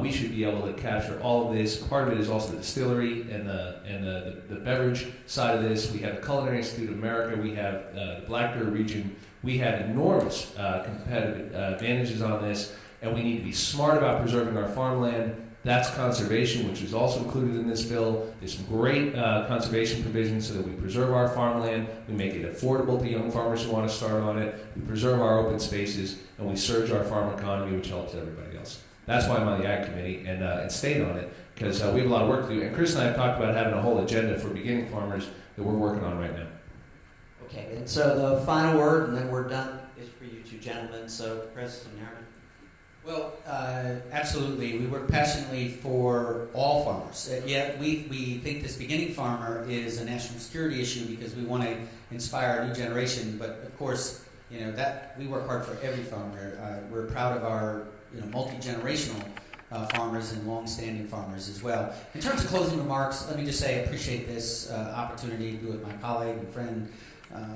S4: We should be able to capture all of this. Part of it is also the distillery and the beverage side of this. We have the Culinary Institute of America. We have the Black Bear region. We have enormous competitive advantages on this, and we need to be smart about preserving our farmland. That's conservation, which is also included in this bill. There's some great conservation provisions so that we preserve our farmland, we make it affordable to young farmers who want to start on it, we preserve our open spaces, and we surge our farm economy, which helps everybody else. That's why I'm on the Ag Committee and stayed on it, because we have a lot of work to do. And Chris and I have talked about having a whole agenda for beginning farmers that we're working on right now.
S1: Okay, and so the final word, and then we're done, is for you two gentlemen. So, Chris and Aaron.
S3: Well, absolutely. We work passionately for all farmers. Yet we think this beginning farmer is a national security issue because we want to inspire a new generation. But of course, that we work hard for every farmer. We're proud of our multi-generational farmers and long-standing farmers as well. In terms of closing remarks, let me just say I appreciate this opportunity to be with my colleague and friend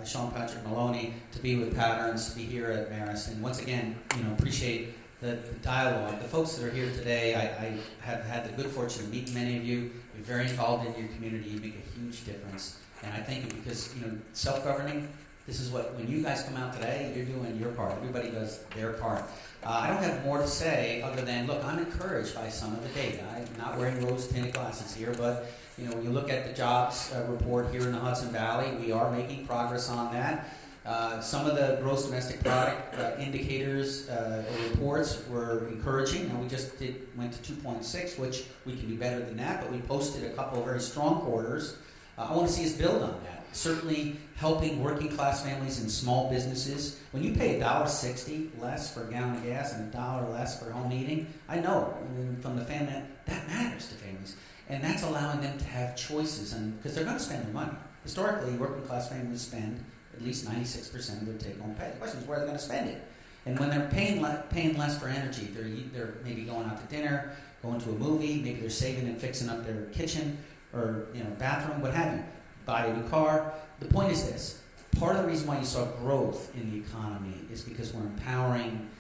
S3: Sean Patrick Maloney, to be with Patterns, to be here at Marist, and once again, appreciate the dialogue. The folks that are here today, I have had the good fortune of meeting many of you. You're very involved in your community. You make a huge difference. And I think because, self-governing, this is what, when you guys come out today, you're doing your part. Everybody does their part. I don't have more to say other than, look, I'm encouraged by some of the data. I'm not wearing rose-tinted glasses here, but, when you look at the jobs report here in the Hudson Valley, we are making progress on that. Some of the gross domestic product indicators or reports were encouraging. Now we just went to 2.6, which we can do better than that, but we posted a couple of very strong quarters. I want to see us build on that. Certainly helping working class families and small businesses. When you pay $1.60 less for a gallon of gas and $1 less for home heating, I know from the family that matters to families. And that's allowing them to have choices, and because they're going to spend their money. Historically, working class families spend at least 96% of their take-home pay. The question is where they're going to spend it. And when they're paying less for energy, they're maybe going out to dinner, going to a movie, maybe they're saving and fixing up their kitchen or bathroom, what have you. Buy a new car. The point is this. Part of the reason why you saw growth in the economy is because we're empowering,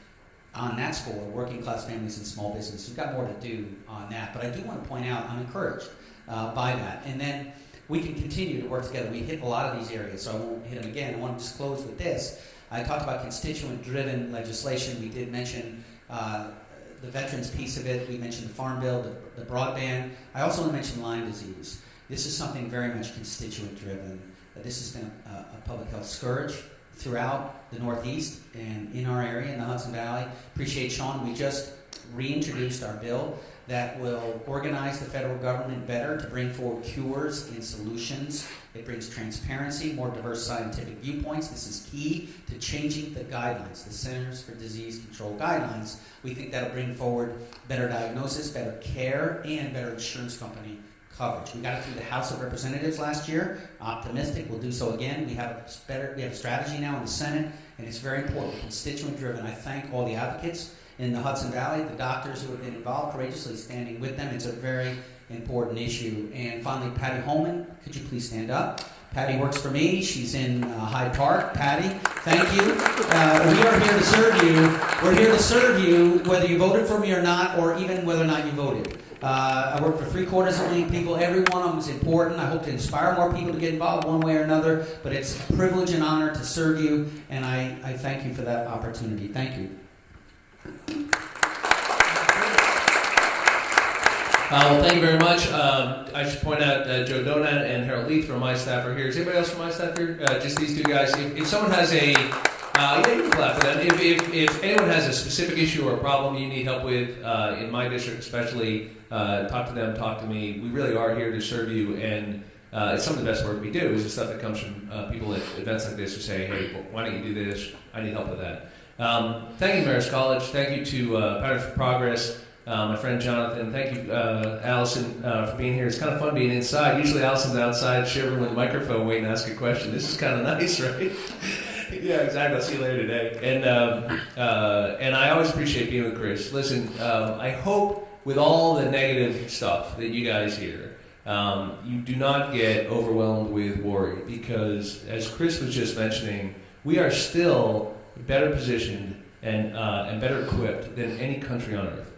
S3: on that score, working class families and small business. We've got more to do on that. But I do want to point out I'm encouraged by that. And then we can continue to work together. We hit a lot of these areas, so I won't hit them again. I want to just close with this. I talked about constituent-driven legislation. We did mention the veterans piece of it. We mentioned the Farm Bill, the broadband. I also want to mention Lyme disease. This is something very much constituent-driven. This has been a public health scourge throughout the Northeast and in our area, in the Hudson Valley. Appreciate Sean. We just reintroduced our bill that will organize the federal government better to bring forward cures and solutions. It brings transparency, more diverse scientific viewpoints. This is key to changing the guidelines, the Centers for Disease Control guidelines. We think that'll bring forward better diagnosis, better care, and better insurance company coverage. We got it through the House of Representatives last year. Optimistic, we'll do so again. We have a strategy now in the Senate, and it's very important, constituent-driven. I thank all the advocates in the Hudson Valley, the doctors who have been involved, courageously standing with them. It's a very important issue. And finally, Patty Holman, could you please stand up? Patty works for me. She's in Hyde Park. Patty, thank you. We are here to serve you. We're here to serve you, whether you voted for me or not, or even whether or not you voted. I work for 750,000 people. Every one of them is important. I hope to inspire more people to get involved one way or another. But it's a privilege and honor to serve you, and I thank you for that opportunity. Thank you.
S4: Well, thank you very much. I should point out Joe Donat and Harold Leith from my staff are here. Is anybody else from my staff here? Just these two guys. If someone has a, you can clap for them. If anyone has a specific issue or a problem you need help with, in my district especially, talk to them, talk to me. We really are here to serve you, and it's some of the best work we do is the stuff that comes from people at events like this who say, hey, why don't you do this? I need help with that. Thank you, Marist College. Thank you to Patterns for Progress. My friend Jonathan, thank you, Allison, for being here. It's kind of fun being inside. Usually Allison's outside shivering with a microphone waiting to ask a question. This is kind of nice, right? Yeah, exactly. I'll see you later today. And I always appreciate being with Chris. Listen, I hope with all the negative stuff that you guys hear, you do not get overwhelmed with worry, because as Chris was just mentioning, we are still better positioned and better equipped than any country on earth.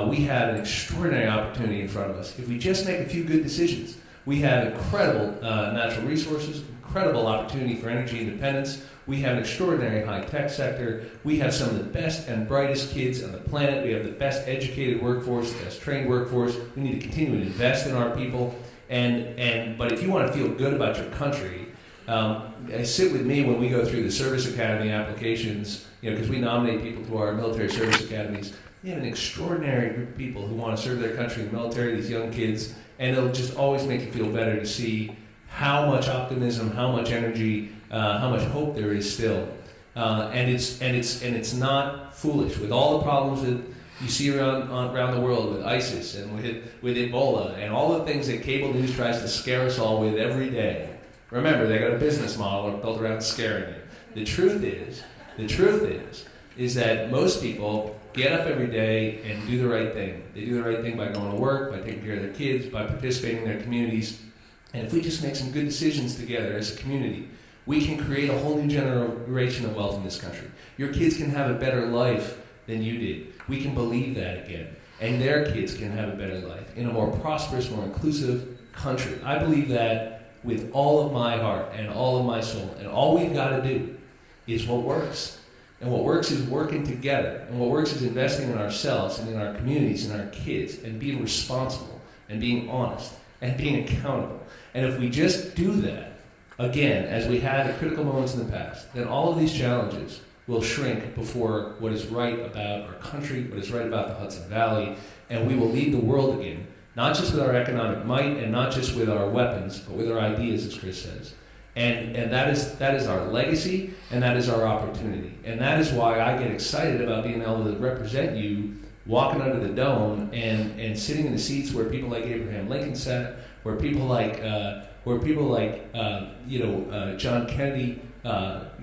S4: We have an extraordinary opportunity in front of us. If we just make a few good decisions, we have incredible natural resources, incredible opportunity for energy independence. We have an extraordinary high-tech sector. We have some of the best and brightest kids on the planet. We have the best educated workforce, the best trained workforce. We need to continue to invest in our people. But if you want to feel good about your country, sit with me when we go through the service academy applications, because we nominate people to our military service academies. We have an extraordinary group of people who want to serve their country in the military, these young kids, and it'll just always make you feel better to see how much optimism, how much energy, how much hope there is still, and it's not foolish with all the problems that you see around the world with ISIS and with Ebola and all the things that cable news tries to scare us all with every day. Remember, they got a business model built around scaring you. The truth is that most people get up every day and do the right thing. They do the right thing by going to work, by taking care of their kids, by participating in their communities. And if we just make some good decisions together as a community, we can create a whole new generation of wealth in this country. Your kids can have a better life than you did. We can believe that again. And their kids can have a better life in a more prosperous, more inclusive country. I believe that with all of my heart and all of my soul. And all we've got to do is what works. And what works is working together. And what works is investing in ourselves and in our communities and our kids and being responsible and being honest and being accountable. And if we just do that, again, as we had at critical moments in the past, then all of these challenges will shrink before what is right about our country, what is right about the Hudson Valley, and we will lead the world again, not just with our economic might and not just with our weapons, but with our ideas, as Chris says. And that is our legacy, and that is our opportunity. And that is why I get excited about being able to represent you walking under the dome and sitting in the seats where people like Abraham Lincoln sat, where people like John Kennedy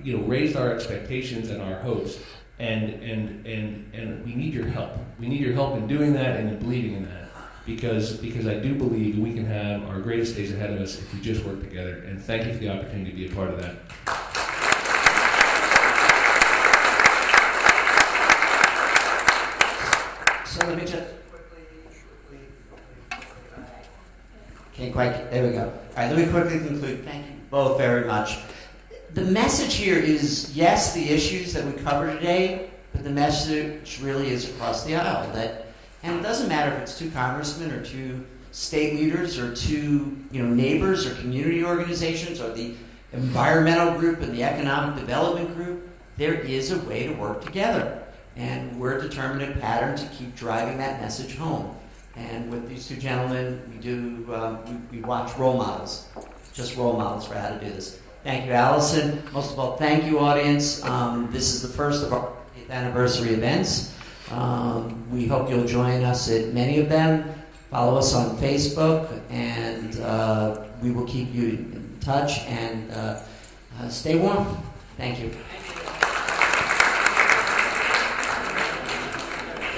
S4: raised our expectations and our hopes, and we need your help. We need your help in doing that and in believing in that, because I do believe we can have our greatest days ahead of us if we just work together. And thank you for the opportunity to be a part of that.
S1: So let me just can't quite, there we go. All right, let me quickly conclude. Thank you both very much. The message here is, yes, the issues that we cover today, but the message really is across the aisle. And it doesn't matter if it's two congressmen or two state leaders or two neighbors or community organizations or the environmental group and the economic development group. There is a way to work together. And we're determined in Pattern to keep driving that message home. And with these two gentlemen, we watch role models, just role models for how to do this. Thank you, Allison. Most of all, thank you, audience. This is the first of our 8th anniversary events. We hope you'll join us at many of them. Follow us on Facebook, and we will keep you in touch. And stay warm. Thank you.